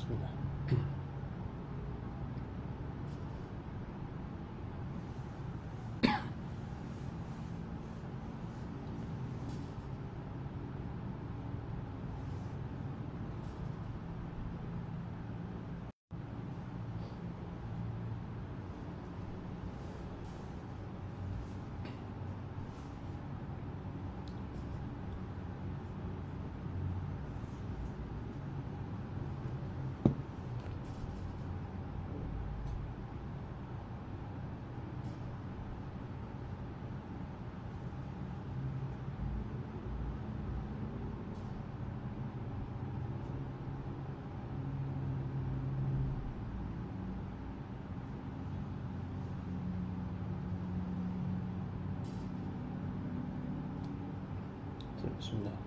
Bismillah. Bismillah.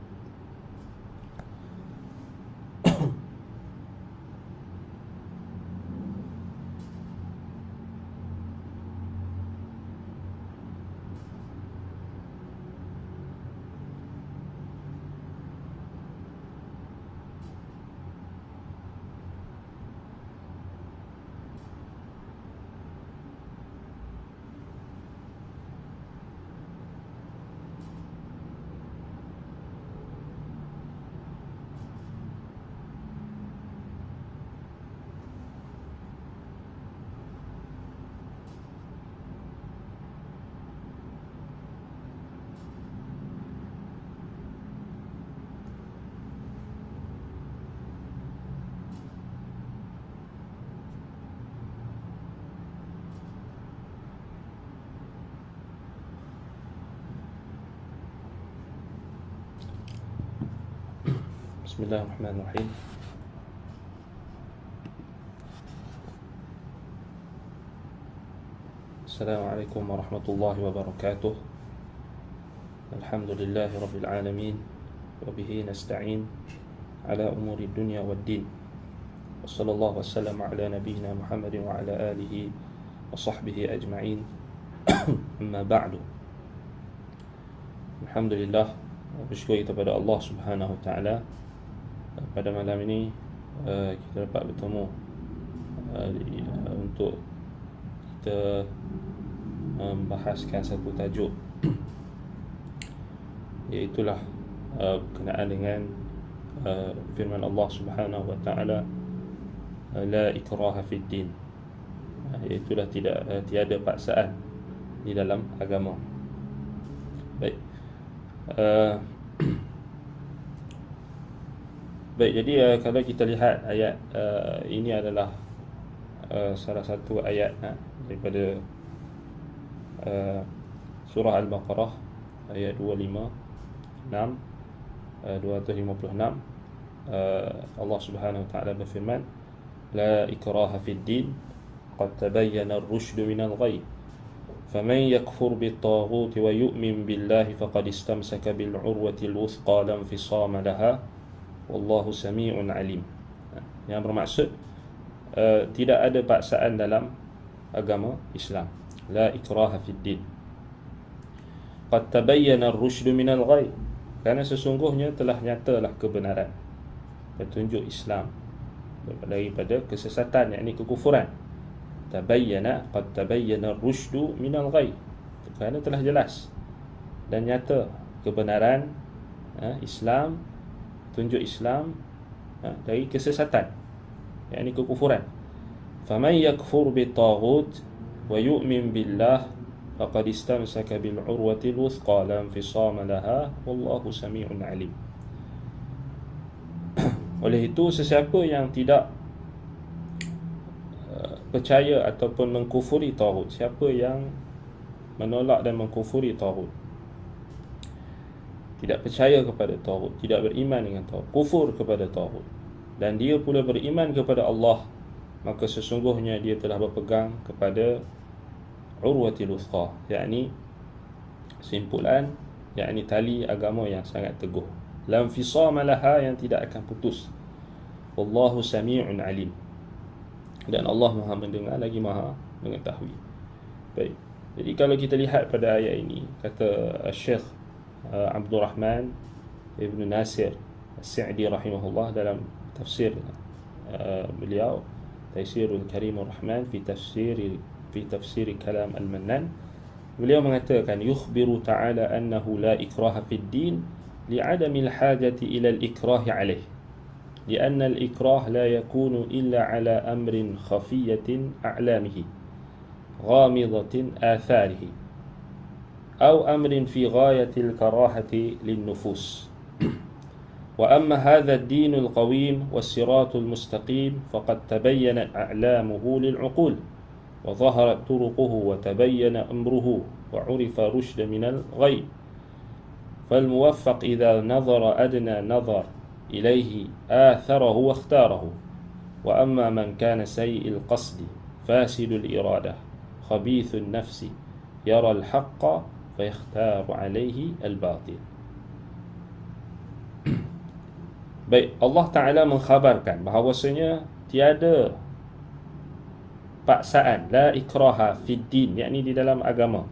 Bismillahirrahmanirrahim. Assalamualaikum warahmatullahi wabarakatuh. Alhamdulillahi rabbil alamin. Wabihi nasta'in ala umuri dunya waddin. Wa sallallahu wasallam ala nabiyyina Muhammadin wa ala alihi wa sahbihi ajma'in. Amma ba'du. Alhamdulillah, bersyukur kita pada Allah Subhanahu wa taala. Pada malam ini kita dapat bertemu untuk kita membahaskan satu tajuk, iaitulah berkenaan dengan firman Allah Subhanahu wa taala, la ikraha fid din, iaitulah tiada paksaan di dalam agama. Baik. Baik, jadi kalau kita lihat ayat ini adalah salah satu ayat daripada surah Al-Baqarah ayat 256. Allah Subhanahu wa taala berfirman, la ikraha fid din qad tabayyana ar-rushd min al-ghayy faman yakfur bit-taghut wa yu'min billahi faqad istamsaka bil-'urwati al-wuthqa la infisama laha wallahu sami'un alim. Yang bermaksud tidak ada paksaan dalam agama Islam. La ikraha fid din. Qad tabayyana ar-rushd min al-ghayy. Kerana sesungguhnya telah nyatalah kebenaran, petunjuk Islam daripada kesesatan, yakni kekufuran. Tabayyana, qad tabayyana ar-rushd min al-ghayy. Kerana telah jelas dan nyata kebenaran Islam, tunjuk Islam dari kesesatan, yakni kekufuran. Faman yakfur bit-taghut wa yu'min billah faqad istamsaka bil 'urwati al-wuthqa la infisama laha wallahu sami'un alim. Oleh itu, sesiapa yang tidak percaya ataupun mengkufuri taghut, siapa yang menolak dan mengkufuri taghut, tidak percaya kepada taghut, tidak beriman dengan taghut, kufur kepada taghut, dan dia pula beriman kepada Allah, maka sesungguhnya dia telah berpegang kepada urwatil wuthqa, yakni simpulan, yakni tali agama yang sangat teguh, la infisama laha, yang tidak akan putus. Wallahu sami'un alim, dan Allah Maha mendengar lagi Maha mengetahui. Baik. Jadi kalau kita lihat pada ayat ini, kata Syekh Abdul Rahman Ibn Nasir As-Sa'di rahimahullah dalam tafsir beliau, Taisirul Karimur Rahman fi tafsir kalam Al-Mannan. Beliau mengatakan, yukhbiru ta'ala annahu la ikraha fid din li'adami al-hajati ila al-ikrah alaih, li'anna al-ikrah la yakunu illa ala amrin khafiyatin a'lamihi ghamidatin atharihi aw amrin fi ghayati al-karahati lin-nufus. وأما هذا الدين القويم والصراط المستقيم فقد تبين أعلامه للعقول وظهرت طرقه وتبين أمره وعرف رشد من الغي، فالموفق إذا نظر أدنى نظر إليه آثره واختاره. وأما من كان سيء القصد فاسد الإرادة خبيث النفس يرى الحق فيختار عليه الباطل. Baik, Allah Ta'ala mengkhabarkan bahawasanya tiada paksaan, la ikraha fid din, yakni di dalam agama.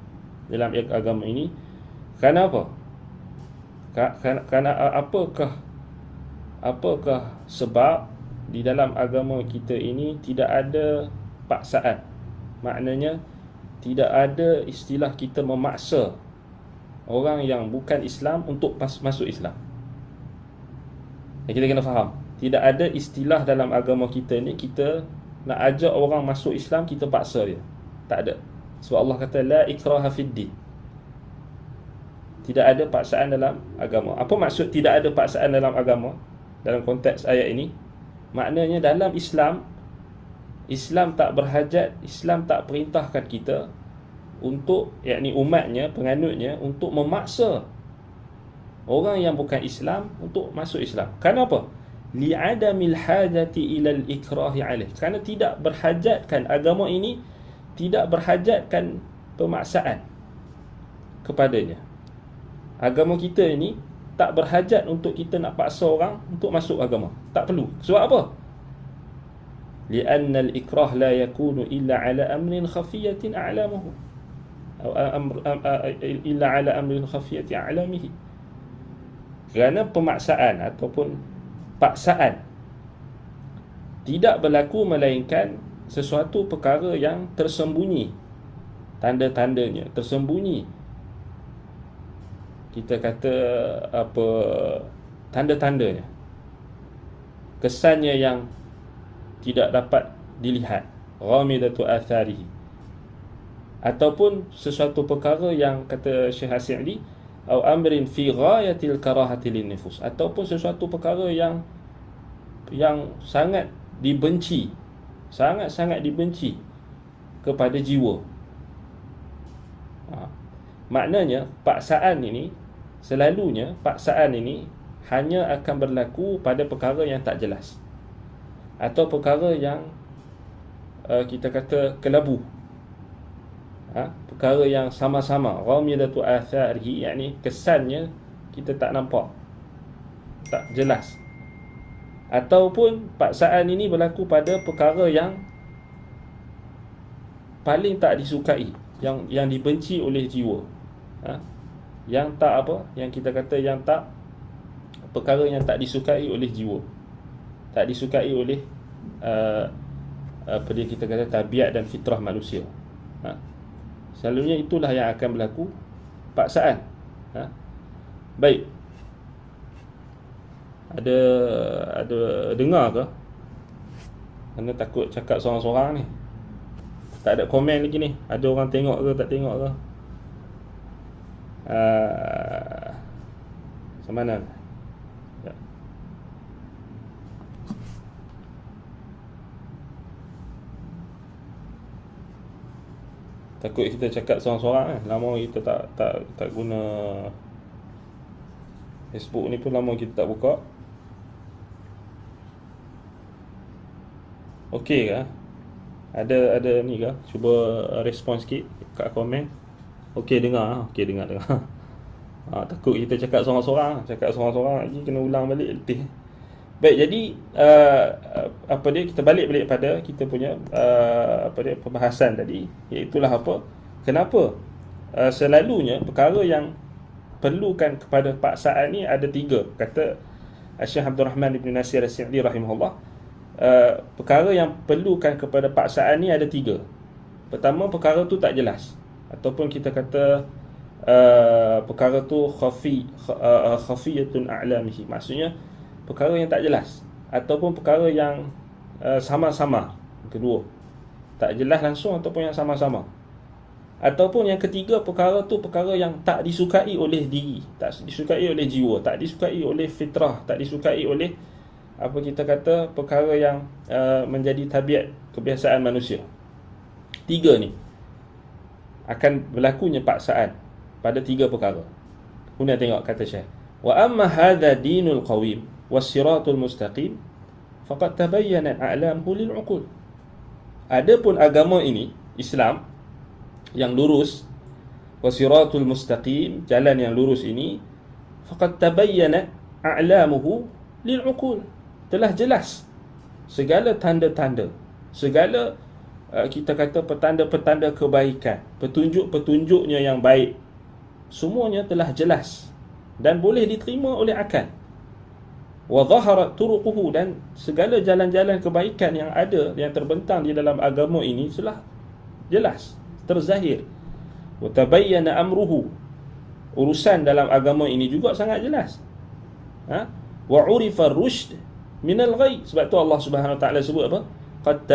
Dalam agama ini, kenapa? Kerana apakah sebab di dalam agama kita ini tidak ada paksaan? Maknanya tidak ada istilah kita memaksa orang yang bukan Islam untuk masuk Islam. Kita kena faham, tidak ada istilah dalam agama kita ni kita nak ajak orang masuk Islam, kita paksa dia. Tak ada. Sebab Allah kata la ikraha fid din. Tidak ada paksaan dalam agama. Apa maksud tidak ada paksaan dalam agama dalam konteks ayat ini? Maknanya dalam Islam, Islam tak berhajat, Islam tak perintahkan kita untuk, yakni umatnya, penganutnya, untuk memaksa orang yang bukan Islam untuk masuk Islam. Kenapa? Li'adamil hajati ilal ikrahi alaih. Kerana tidak berhajatkan, agama ini tidak berhajatkan pemaksaan kepadanya. Agama kita ini tak berhajat untuk kita nak paksa orang untuk masuk agama. Tak perlu. Sebab apa? Li'anna al-ikrah la yakunu illa ala amrin khafiyatin a'lamuhu illa ala amrin khafiyatin a'lamihi. Kerana pemaksaan ataupun paksaan tidak berlaku melainkan sesuatu perkara yang tersembunyi, tanda-tandanya tersembunyi. Kita kata apa, tanda-tandanya, kesannya yang tidak dapat dilihat, ghamidatu atharihi, ataupun sesuatu perkara yang kata Syekh As-Sa'di, atau amrin fi ghayatil karahati lin nufus, ataupun sesuatu perkara yang sangat dibenci, sangat-sangat dibenci kepada jiwa. Maknanya paksaan ini, selalunya paksaan ini hanya akan berlaku pada perkara yang tak jelas, atau perkara yang kita kata kelabu, perkara yang sama-sama ghamidatu atharihi, yakni kesannya kita tak nampak, tak jelas. Ataupun paksaan ini berlaku pada perkara yang paling tak disukai, yang dibenci oleh jiwa, yang tak apa, yang kita kata yang tak, perkara yang tak disukai oleh jiwa, tak disukai oleh apa dia kita kata tabiat dan fitrah manusia. Selalunya itulah yang akan berlaku paksaan. Baik. Ada dengar ke? Kerana takut cakap sorang-sorang ni. Tak ada komen lagi ni. Ada orang tengok ke tak tengok ke? Macam mana? Ya. Takut kita cakap sorang-sorang kan. Lama kita tak guna Facebook ni pun, lama kita tak buka. Okey ke? Ada ni ke? Cuba respon sikit kat komen. Okey dengar. Takut kita cakap sorang-sorang lagi kena ulang balik letih. Baik, jadi apa dia, kita balik pada kita punya perbahasan tadi, iaitulah apa? Kenapa selalunya perkara yang perlukan kepada paksaan ni ada tiga. Kata Syekh Abdul Rahman ibn Nasir As-Sa'di rahimahullah, perkara yang perlukan kepada paksaan ni ada 3. Pertama, perkara tu tak jelas, ataupun kita kata perkara tu khafiyatun a'lamihi, maksudnya perkara yang tak jelas, ataupun perkara yang sama-sama. Kedua, tak jelas langsung ataupun yang sama-sama. Ataupun yang ketiga, perkara tu perkara yang tak disukai oleh diri, tak disukai oleh jiwa, tak disukai oleh fitrah, tak disukai oleh apa kita kata perkara yang menjadi tabiat kebiasaan manusia. 3 ni akan berlakunya paksaan pada 3 perkara. Kemudian tengok kata Syekh, wa amma hadha dinul qawim was-siratul mustaqim faqad tabayyana a'lamuhu lil 'uqul. Adapun agama ini, Islam yang lurus, wasiratul mustaqim, jalan yang lurus ini, faqad tabayyana a'lamuhu lil 'uqul, telah jelas segala tanda-tanda, segala kita kata petanda-petanda kebaikan, petunjuk-petunjuknya yang baik, semuanya telah jelas dan boleh diterima oleh akal. Wa dhaharat turuquhu, dan segala jalan-jalan kebaikan yang ada, yang terbentang di dalam agama ini telah jelas, terzahir. Wa tabayyana amruhu, urusan dalam agama ini juga sangat jelas. Wa urifa ar-rushd min al-ghayy, sebab tu Allah Subhanahu Wa Taala sebut apa? Qad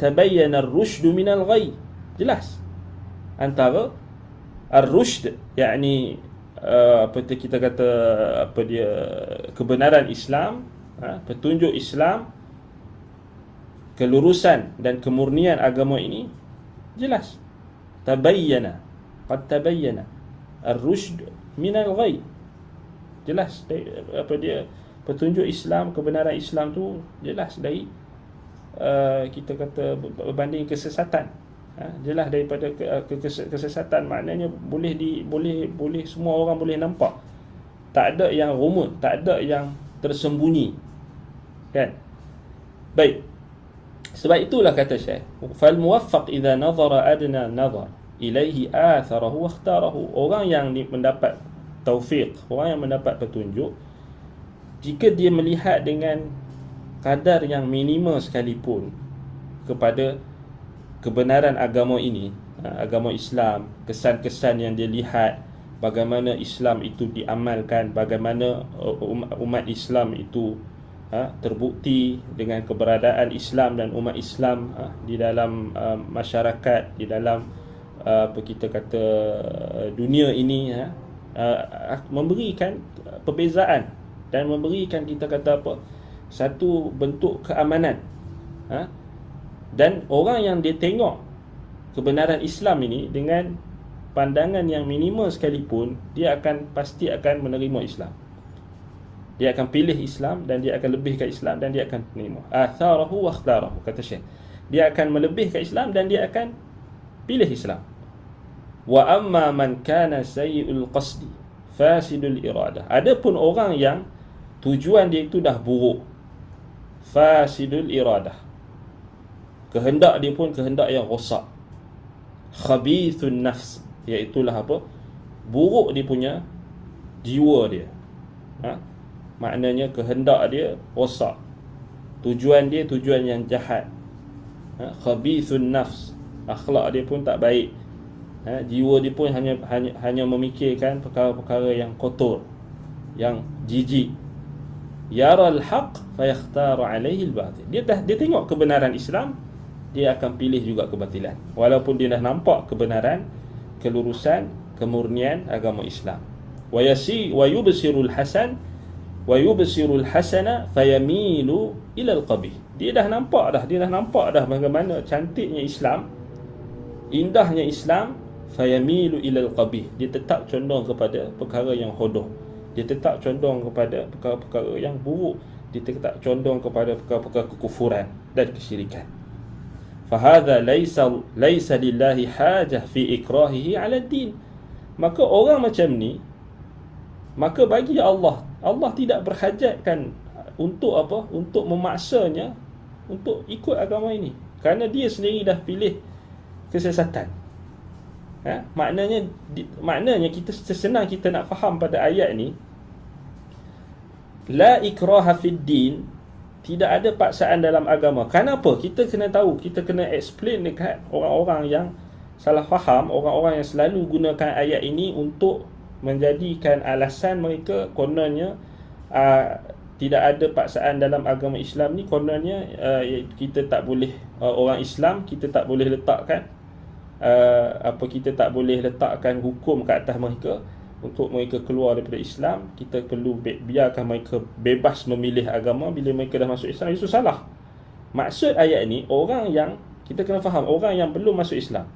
tabayyana ar-rushd min al-ghayy. Jelas antara ar-rushd, yakni apa kita kata apa dia, kebenaran Islam, petunjuk Islam, kelurusan dan kemurnian agama ini jelas. Tabayyana, qad tabayyana ar-rushd min al-ghayy. Jelas apa dia, petunjuk Islam, kebenaran Islam tu jelas dari kita kata berbanding kesesatan. Jelas daripada kesesatan, maknanya boleh semua orang boleh nampak. Tak ada yang rumit, tak ada yang tersembunyi, kan? Baik, sebab itulah kata Syekh, fal muwaffaq idza nazara adna nazar ilaihi atharahu wa ikhtarahu. Orang yang mendapat taufik, orang yang mendapat petunjuk, jika dia melihat dengan kadar yang minima sekalipun kepada kebenaran agama ini, agama Islam, kesan-kesan yang dia lihat, bagaimana Islam itu diamalkan, bagaimana umat Islam itu terbukti dengan keberadaan Islam dan umat Islam di dalam masyarakat, di dalam apa kita kata dunia ini, memberikan perbezaan dan memberikan kita kata apa, satu bentuk keamanan. Dan orang yang dia tengok kebenaran Islam ini dengan pandangan yang minima sekalipun, dia akan pasti akan menerima Islam. Dia akan pilih Islam dan dia akan lebihkan Islam dan dia akan menerima. Atharahu wa ikhtarahu, kata Syekh. Dia akan melebihkan Islam dan dia akan pilih Islam. Wa amma man kana sayyi'ul qasdi fasidul iradah. Adapun orang yang tujuan dia itu dah buruk, fasidul iradah, kehendak dia pun kehendak yang rosak, khabithun nafs, iaitulah apa, buruk dia punya jiwa dia. Maknanya kehendak dia rosak, tujuan dia tujuan yang jahat, khabithun nafs, akhlak dia pun tak baik, jiwa dia pun hanya memikirkan perkara-perkara yang kotor, yang jijik. Yaral haq fayakhtar alaihi al-batil. Dia tengok kebenaran Islam, dia akan pilih juga kebatilan, walaupun dia dah nampak kebenaran, kelurusan, kemurnian agama Islam. Wa yubsirul hasan wa yubsirul hasana fayamilu ila al-qabih. Dia dah nampak dah bagaimana cantiknya Islam, indahnya Islam, fayamilu ila al-qabih. Dia tetap condong kepada perkara yang hodoh, dia tetap condong kepada perkara-perkara yang buruk, dia tetap condong kepada perkara-perkara kekufuran dan kesyirikan. Fahadha laisa lillahi hajah fi ikrahihi ala din. Maka orang macam ni, maka bagi Allah tidak berhajatkan untuk apa? Untuk memaksanya untuk ikut agama ini, kerana dia sendiri dah pilih kesesatan. Maknanya kita senang kita nak faham pada ayat ni, La ikraha fid din, tidak ada paksaan dalam agama. Kenapa? Kita kena tahu, kita kena explain dekat orang-orang yang salah faham, orang-orang yang selalu gunakan ayat ini untuk menjadikan alasan mereka kononnya tidak ada paksaan dalam agama Islam ni, kononnya kita tak boleh, orang Islam kita tak boleh letakkan kita tak boleh letakkan hukum ke atas mereka untuk mereka keluar daripada Islam. Kita perlu biarkan mereka bebas memilih agama bila mereka dah masuk Islam. Itu salah. Maksud ayat ni, orang yang, kita kena faham, orang yang belum masuk Islam,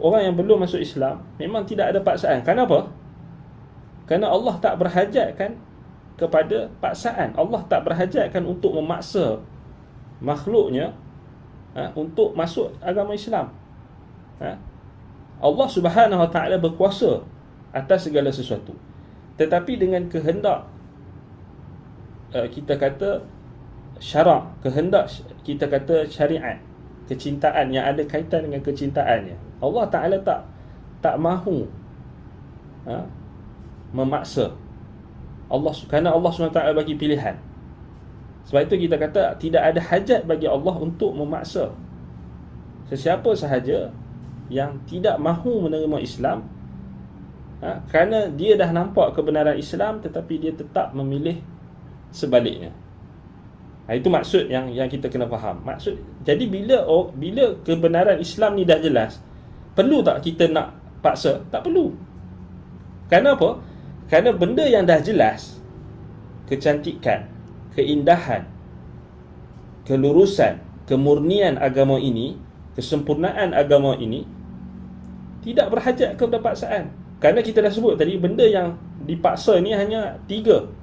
orang yang belum masuk Islam memang tidak ada paksaan. Kenapa? Kerana Allah tak berhajatkan kepada paksaan. Allah tak berhajatkan untuk memaksa makhluknya untuk masuk agama Islam. Allah Subhanahu Wa Taala berkuasa atas segala sesuatu. Tetapi dengan kehendak, kita kata syarak, kehendak, kita kata syariat, kecintaan yang ada kaitan dengan kecintaannya, Allah Ta'ala tak mahu memaksa. Kerana Allah SWT bagi pilihan. Sebab itu kita kata tidak ada hajat bagi Allah untuk memaksa sesiapa sahaja yang tidak mahu menerima Islam, kerana dia dah nampak kebenaran Islam tetapi dia tetap memilih sebaliknya. Itu maksud yang kita kena faham. Maksud, jadi bila kebenaran Islam ni dah jelas, perlu tak kita nak paksa? Tak perlu. Kenapa? Kerana benda yang dah jelas, kecantikan, keindahan, kelurusan, kemurnian agama ini, kesempurnaan agama ini tidak berhajat kepada paksaan. Kerana kita dah sebut tadi, benda yang dipaksa ni hanya 3.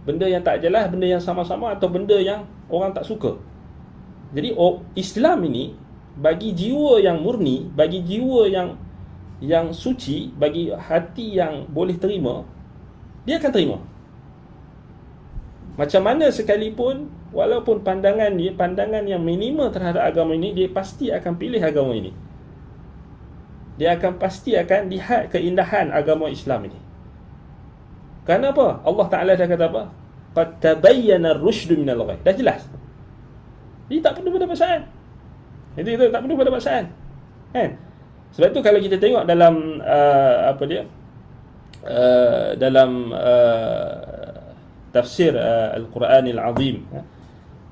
Benda yang tak jelas, benda yang sama-sama, atau benda yang orang tak suka. Jadi Islam ini bagi jiwa yang murni, bagi jiwa yang suci, bagi hati yang boleh terima, dia akan terima. Macam mana sekalipun, walaupun pandangan dia, pandangan yang minima terhadap agama ini, dia pasti akan pilih agama ini. Dia akan pasti akan lihat keindahan agama Islam ini. Kenapa? Allah Ta'ala dah kata apa? Qad tabayyana ar-rusydu minal ghayy. Dah jelas. Jadi tak perlu pada paksaan. Itu tak perlu pada paksaan. Kan? Sebab tu kalau kita tengok dalam dalam tafsir Al-Quranil Azim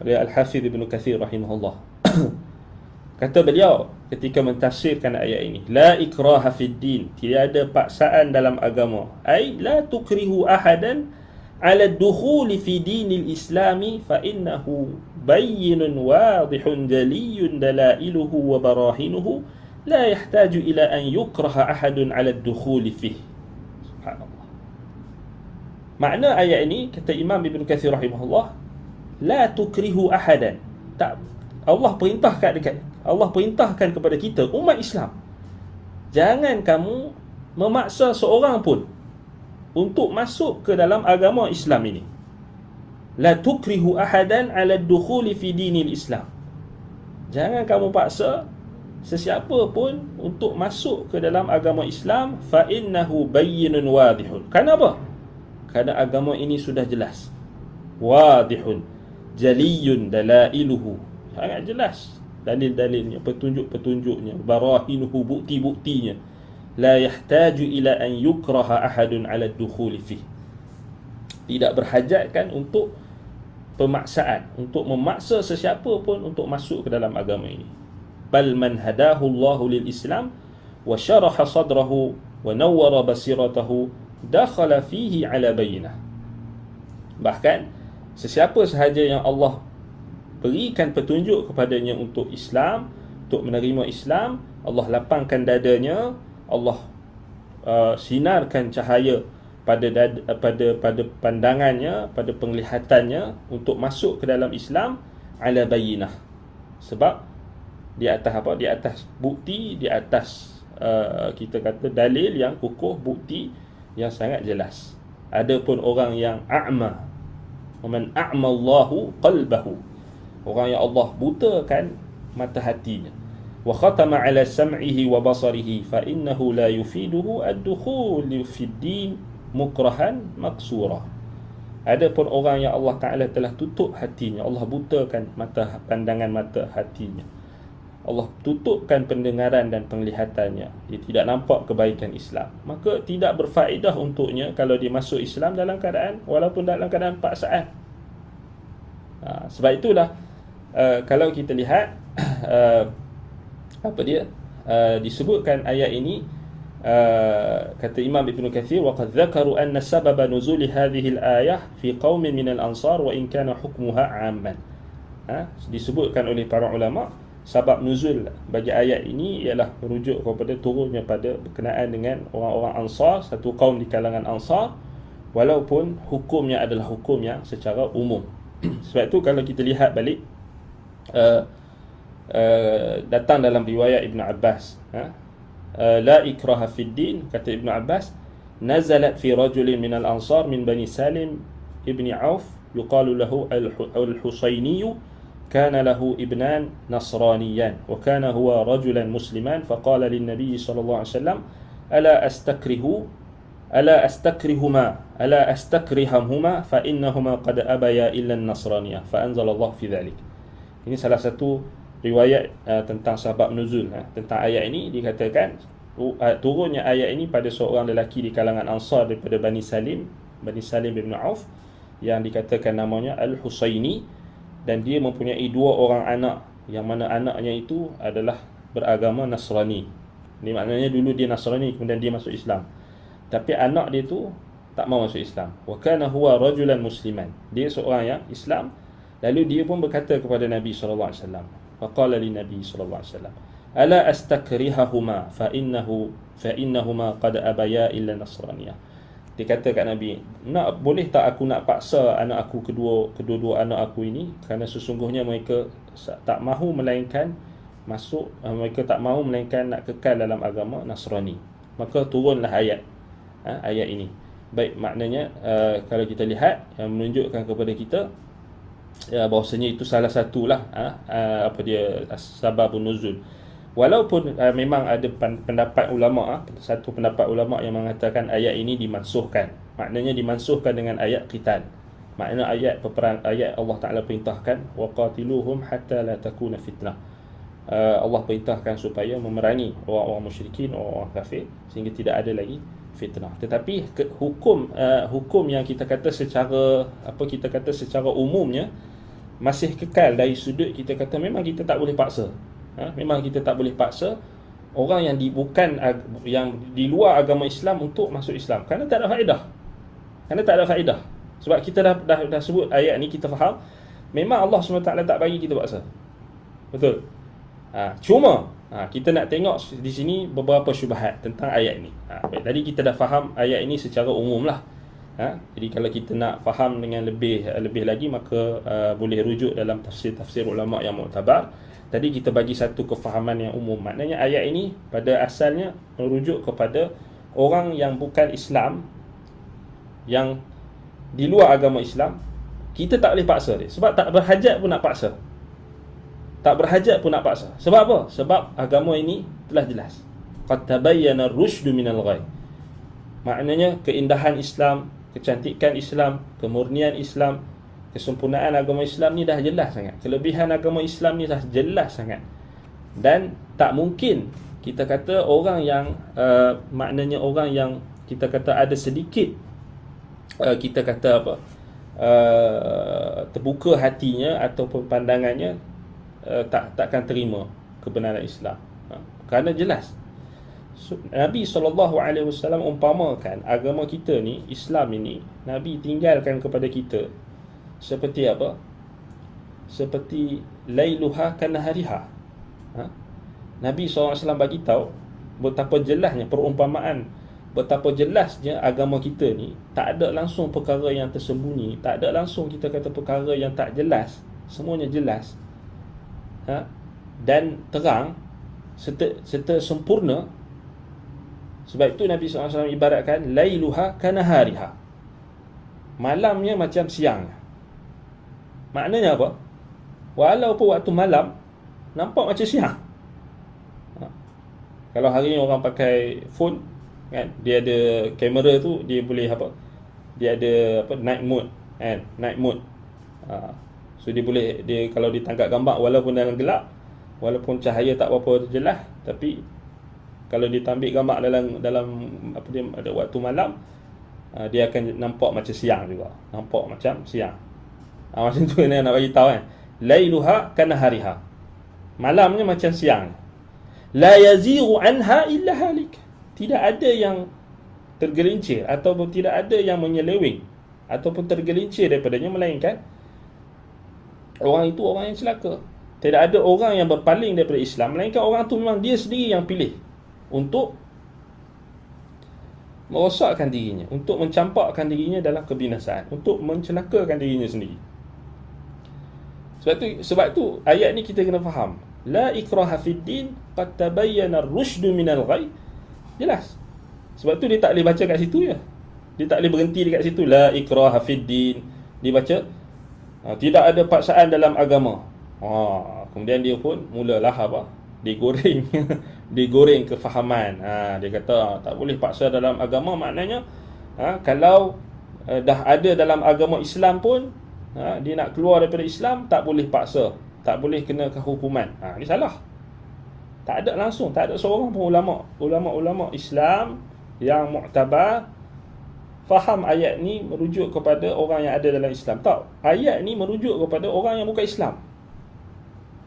oleh Al-Hafidh Ibn Kathir rahimahullah, kata beliau ketika mentafsirkan ayat ini, la ikraha fid din, tidak ada paksaan dalam agama, ai la tukrihu ahadan ala ad-dukhul fi dinil islami fa innahu bayyinun wadihun jaliyun dalailuhu wa barahinuhu la yahtaju ila an yukraha ahadun ala ad-dukhul fihi. Subhanallah. Makna ayat ini, kata Imam Ibn Kathir rahimahullah, la tukrihu ahadan. Tak, Allah perintahkan kepada kita umat Islam, jangan kamu memaksa seorang pun untuk masuk ke dalam agama Islam ini. La tukrihu ahadan ala ad-dukhuli fi dinil Islam. Jangan kamu paksa sesiapa pun untuk masuk ke dalam agama Islam, fa innahu bayyinun wadihun. Kenapa? Kerana agama ini sudah jelas. Wadihun, jaliyun dalailuhu, sangat jelas dalil-dalilnya, petunjuk-petunjuknya, barahinuhu, bukti-buktinya. La yahtaju ila an yukraha ahadun ala ad-dukhuli fihi. Tidak berhajatkan untuk pemaksaan, untuk memaksa sesiapa pun untuk masuk ke dalam agama ini. Bal man hadahu Allahu lil Islam wa syaraha sadrahu wa nawwara basiratahu dakhala fihi ala bayyinah. Bahkan sesiapa sahaja yang Allah berikan petunjuk kepadanya untuk Islam, untuk menerima Islam, Allah lapangkan dadanya, Allah sinarkan cahaya pada pandangannya, pada penglihatannya untuk masuk ke dalam Islam ala bayyinah. Sebab di atas apa? Di atas bukti, di atas kita kata dalil yang kukuh, bukti yang sangat jelas. Adapun orang yang a'ma, man a'ma Allahu qalbahu, orang yang Allah butakan mata hatinya, wa khatama ala sam'ihi wa basarihi fa innahu la yufiduhu ad-dukhul fi ad-din mukrahan maqsura. Adapun orang yang Allah Ta'ala telah tutup hatinya, Allah butakan pandangan mata hatinya, Allah tutupkan pendengaran dan penglihatannya, dia tidak nampak kebaikan Islam, maka tidak berfaedah untuknya kalau dia masuk Islam dalam keadaan, walaupun dalam keadaan paksaan. Sebab itulah kalau kita lihat disebutkan ayat ini, kata Imam Ibn Kathir, وَقَدْ ذَكَرُوا أَنَّ سَبَبَ نُزُولِ هَذِهِ الْآيَةِ فِي قَوْمٍ مِنَ الْأَنصَارِ وَإِنْ كَانَ حُكْمُهَا عَامًا. Disebutkan oleh para ulama, sebab nuzul bagi ayat ini ialah merujuk kepada turunnya pada berkenaan dengan orang-orang Ansar, satu kaum di kalangan Ansar, walaupun hukumnya adalah hukum yang secara umum. Sebab itu kalau kita lihat balik, datang dalam riwayat Ibn Abbas, la ikraha fid din, kata Ibn Abbas, nazalat fi rajulin min al-ansar min bani Salim ibn Auf yuqalu lahu al-Husayni, kana lahu ibnan nasraniyan wa kana huwa rajulan musliman, faqala lin-nabiy sallallahu alaihi wasallam ala astakrihumma fa innahuma qad abaya illa an-nasraniyah, fa anzalallahu fi dhalik. Ini salah satu riwayat tentang sebab nuzul tentang ayat ini. Dikatakan turunnya ayat ini pada seorang lelaki di kalangan Ansar daripada Bani Salim bin Auf, yang dikatakan namanya Al-Husayni, dan dia mempunyai dua orang anak, yang mana anaknya itu adalah beragama Nasrani. Ini maknanya dulu dia Nasrani, kemudian dia masuk Islam, tapi anak dia tu tak mau masuk Islam. Wa kana huwa rajulan musliman, dia seorang yang Islam. Lalu dia pun berkata kepada Nabi sallallahu alaihi wasallam, faqala li Nabi sallallahu alaihi wasallam, ala astakrihahuma fa innahuma qad abaya illa nasraniyah. Dia kata kat Nabi, boleh tak aku nak paksa anak aku, kedua-dua anak aku ini, kerana sesungguhnya mereka tak mahu melainkan mereka tak mahu melainkan nak kekal dalam agama Nasrani. Maka turunlah ayat ini. Baik, maknanya kalau kita lihat, yang menunjukkan kepada kita bahawasanya itu salah satulah sababun nuzul. Walaupun memang ada pendapat ulama, satu pendapat ulama yang mengatakan ayat ini dimansuhkan. Maknanya dimansuhkan dengan ayat qital. Makna ayat peperang, ayat Allah Ta'ala perintahkan waqatiluhum hatta la takuna fitnah. Allah perintahkan supaya memerangi orang-orang musyrikin, orang-orang kafir, sehingga tidak ada lagi fitnah. Tetapi hukum yang kita kata secara umumnya masih kekal dari sudut kita kata memang kita tak boleh paksa. Memang kita tak boleh paksa orang yang yang di luar agama Islam untuk masuk Islam, kerana tak ada faedah. Sebab kita dah sebut ayat ni, kita faham memang Allah SWT tak bagi kita paksa. Betul. Cuma kita nak tengok di sini beberapa syubhat tentang ayat ni. Baik, tadi kita dah faham ayat ini secara umum lah. Jadi kalau kita nak faham dengan lebih lagi, maka boleh rujuk dalam tafsir ulama yang muktabar. Tadi kita bagi satu kefahaman yang umum. Maknanya ayat ini pada asalnya merujuk kepada orang yang bukan Islam, yang di luar agama Islam. Kita tak boleh paksa dia, sebab tak berhajat pun nak paksa. Sebab apa? Sebab agama ini telah jelas. Qad tabayyana ar-rusydu minal ghayy. Maknanya keindahan Islam, kecantikan Islam, kemurnian Islam, kesempurnaan agama Islam ni dah jelas sangat. Kelebihan agama Islam ni dah jelas sangat. Dan tak mungkin kita kata orang yang maknanya orang yang kita kata ada sedikit kita kata terbuka hatinya ataupun pandangannya, takkan terima kebenaran Islam. Kerana jelas Nabi SAW umpamakan agama kita ni, Islam ini, Nabi tinggalkan kepada kita seperti apa? Seperti lailuha kanahariha. Nabi SAW bagi tahu betapa jelasnya perumpamaan, betapa jelasnya agama kita ni tak ada langsung perkara yang tersembunyi, tak ada langsung kita kata perkara yang tak jelas, semuanya jelas. Dan terang serta sempurna. Sebab itu Nabi SAW ibaratkan lailuha kanahariha, malamnya macam siang. Maknanya apa? Walaupun waktu malam nampak macam siang. Kalau hari ni orang pakai phone, kan. Dia ada kamera tu, dia boleh apa, dia ada apa, night mode kan, night mode. So dia boleh, dia kalau ditangkap gambar walaupun dalam gelap, walaupun cahaya tak berapa jelas, tapi kalau dia ambil gambar dalam apa dia, ada waktu malam, dia akan nampak macam siang juga, nampak macam siang. Macam tu yang nak bagi tahu kan, lailuha kanahariha, malamnya macam siang. La yazighu anha illa halik, tidak ada yang tergelincir ataupun tidak ada yang menyeleweng ataupun tergelincir daripadanya, melainkan orang itu orang yang celaka. Tidak ada orang yang berpaling daripada Islam, melainkan orang tu memang dia sendiri yang pilih untuk merosakkan dirinya, untuk mencampakkan dirinya dalam kebinasaan, untuk mencelakakan dirinya sendiri. Sebab tu ayat ni kita kena faham, la ikraha fid din qad tabayyana ar-rusydu minal ghayy. Jelas. Sebab tu dia tak boleh baca kat situ je. Dia tak boleh berhenti dekat situ, la ikraha fid din. Dia baca tidak ada paksaan dalam agama. Kemudian dia pun mulalah apa? Digoreng. Digoreng kefahaman. Dia kata tak boleh paksa dalam agama, maknanya kalau dah ada dalam agama Islam pun, dia nak keluar daripada Islam, tak boleh paksa, tak boleh kena kehukuman. Ini salah. Tak ada langsung, tak ada seorang pun ulama Islam yang muktabar faham ayat ni merujuk kepada orang yang ada dalam Islam. Tak, ayat ni merujuk kepada orang yang bukan Islam,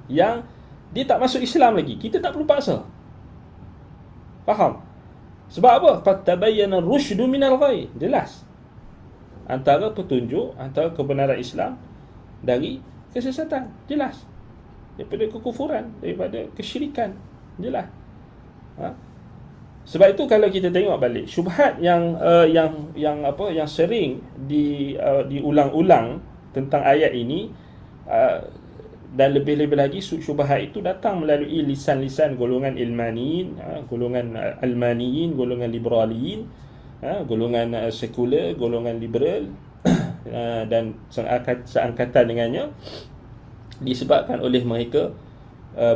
yang dia tak masuk Islam lagi. Kita tak perlu paksa. Faham? Sebab apa? Qad tabayyana ar-rusydu minal ghayy. Jelas antara petunjuk, antara kebenaran Islam dari kesesatan. Jelas. Daripada kekufuran, daripada kesyirikan. Jelas. Sebab itu kalau kita tengok balik, syubhat yang sering diulang-ulang tentang ayat ini, dan lebih-lebih lagi syubhat itu datang melalui lisan-lisan golongan ilmaniyin, golongan almaniyin, golongan liberaliyin, golongan sekular, golongan liberal, dan seangkatan dengannya, disebabkan oleh mereka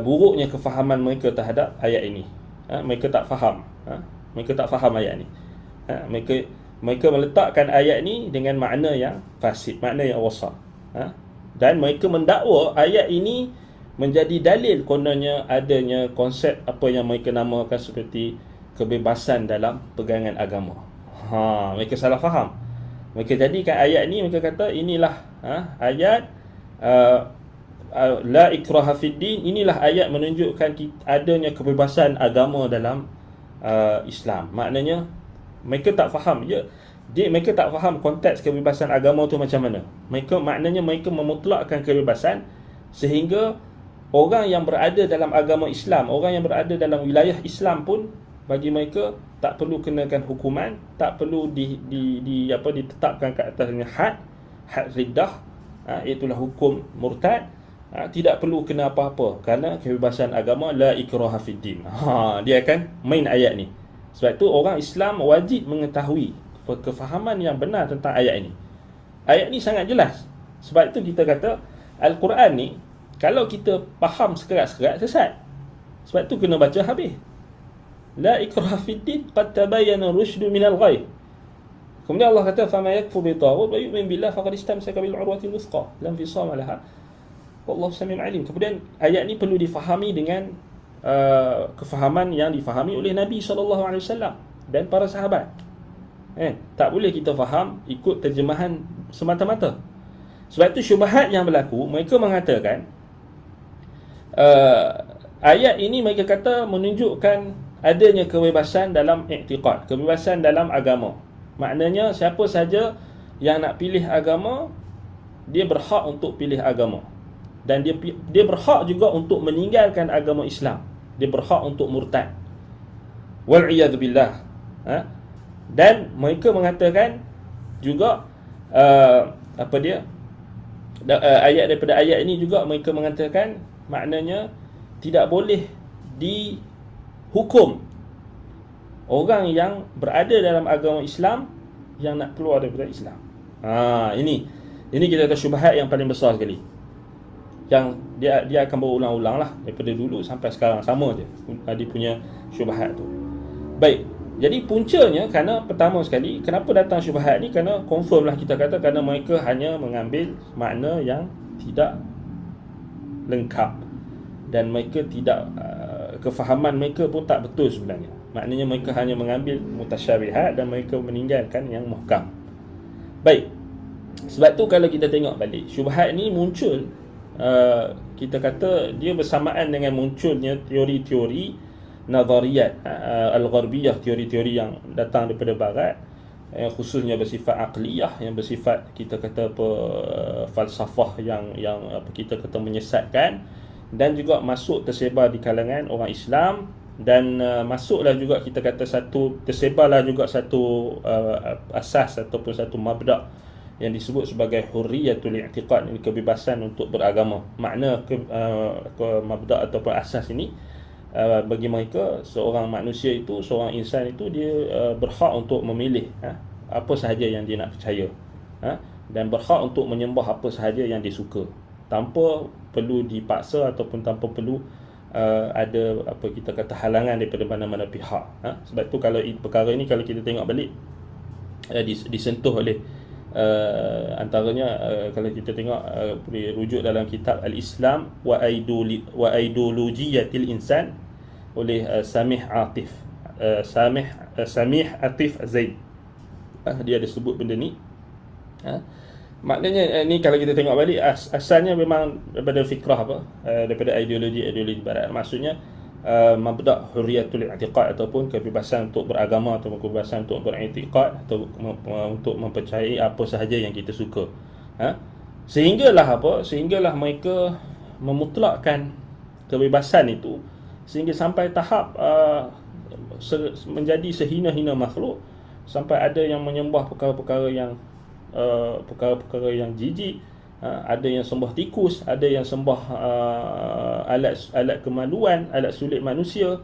buruknya kefahaman mereka terhadap ayat ini. Mereka tak faham. Mereka tak faham ayat ni. Mereka meletakkan ayat ni dengan makna yang fasid, makna yang rosak. Dan mereka mendakwa ayat ini menjadi dalil kononnya adanya konsep apa yang mereka namakan seperti kebebasan dalam pegangan agama. Mereka salah faham. Mereka jadikan ayat ni, mereka kata inilah ayat la ikraha fid din, inilah ayat menunjukkan adanya kebebasan agama dalam Islam. Maknanya mereka tak faham mereka tak faham konteks kebebasan agama tu macam mana. Maknanya mereka memutlakkan kebebasan sehingga orang yang berada dalam agama Islam, orang yang berada dalam wilayah Islam pun, bagi mereka tak perlu kenakan hukuman, tak perlu ditetapkan ke atasnya had riddah, itulah hukum murtad. Tidak perlu kena apa-apa kerana kebebasan agama, la ikraha fid din. Dia akan main ayat ni. Sebab tu orang Islam wajib mengetahui kefahaman yang benar tentang ayat ini. Ayat ni sangat jelas. Sebab itu kita kata Al-Quran ni, kalau kita faham sekerat-sekerat, sesat. Sebab tu kena baca habis. La ikraha fid din qad tabayyana ar-rusydu minal ghayy. Kemudian Allah kata fama yakfur bi taghut wa yu'min billah faqad istamsaka bil urwatil wuthqa lam fisama laha wallahu samiun alim. Kemudian ayat ni perlu difahami dengan kefahaman yang difahami oleh Nabi SAW dan para sahabat. Tak boleh kita faham ikut terjemahan semata-mata. Sebab itu syubhat yang berlaku, mereka mengatakan ayat ini mereka kata menunjukkan adanya kebebasan dalam i'tiqad, kebebasan dalam agama. Maknanya siapa saja yang nak pilih agama, dia berhak untuk pilih agama. Dan dia berhak juga untuk meninggalkan agama Islam. Dia berhak untuk murtad. Wal'iyadhu billah. Dan mereka mengatakan juga ayat daripada ayat ini juga mereka mengatakan maknanya tidak boleh dihukum orang yang berada dalam agama Islam yang nak keluar daripada Islam. Ini kita kata syubhat yang paling besar sekali, yang dia akan berulang-ulang lah daripada dulu sampai sekarang, sama je dia punya syubhat tu. Baik, Jadi puncanya kerana pertama sekali kenapa datang syubhat ni, kerana confirm lah kita kata kerana mereka hanya mengambil makna yang tidak lengkap dan mereka tidak kefahaman mereka pun tak betul sebenarnya. Maknanya mereka hanya mengambil mutasyabihat dan mereka meninggalkan yang muhkam. Baik. Sebab tu kalau kita tengok balik, syubhat ni muncul kita kata dia bersamaan dengan munculnya teori-teori nazariyat al-gharbiyah, teori-teori yang datang daripada barat, khususnya bersifat aqliyah, yang bersifat kita kata falsafah yang apa kita kata menyesatkan, dan juga masuk tersebar di kalangan orang Islam, dan masuklah juga kita kata tersebarlah juga satu asas ataupun satu mabda' yang disebut sebagai hurriyatul i'tiqad, kebebasan untuk beragama. Makna mabda' ataupun asas ini, bagi mereka seorang manusia itu, seorang insan itu, dia berhak untuk memilih apa sahaja yang dia nak percaya, dan berhak untuk menyembah apa sahaja yang dia suka, tanpa perlu dipaksa ataupun tanpa perlu ada apa kita kata halangan daripada mana-mana pihak. Sebab tu kalau perkara ini kalau kita tengok balik disentuh oleh antaranya kalau kita tengok boleh rujuk dalam kitab Al-Islam wa Ideologiyatil Insan oleh Samih Atif Zaid. Dia ada sebut benda ni. Maknanya ni kalau kita tengok balik asalnya memang daripada fikrah daripada ideologi barat. Maksudnya mabda' hurriyatul i'tiqad ataupun kebebasan untuk beragama ataupun kebebasan untuk beriktikad atau untuk mempercayai apa sahaja yang kita suka. Sehinggalah mereka memutlakkan kebebasan itu sehingga sampai tahap menjadi sehina-hina makhluk, sampai ada yang menyembah perkara-perkara yang jijik. Ada yang sembah tikus, ada yang sembah alat kemaluan, alat sulit manusia,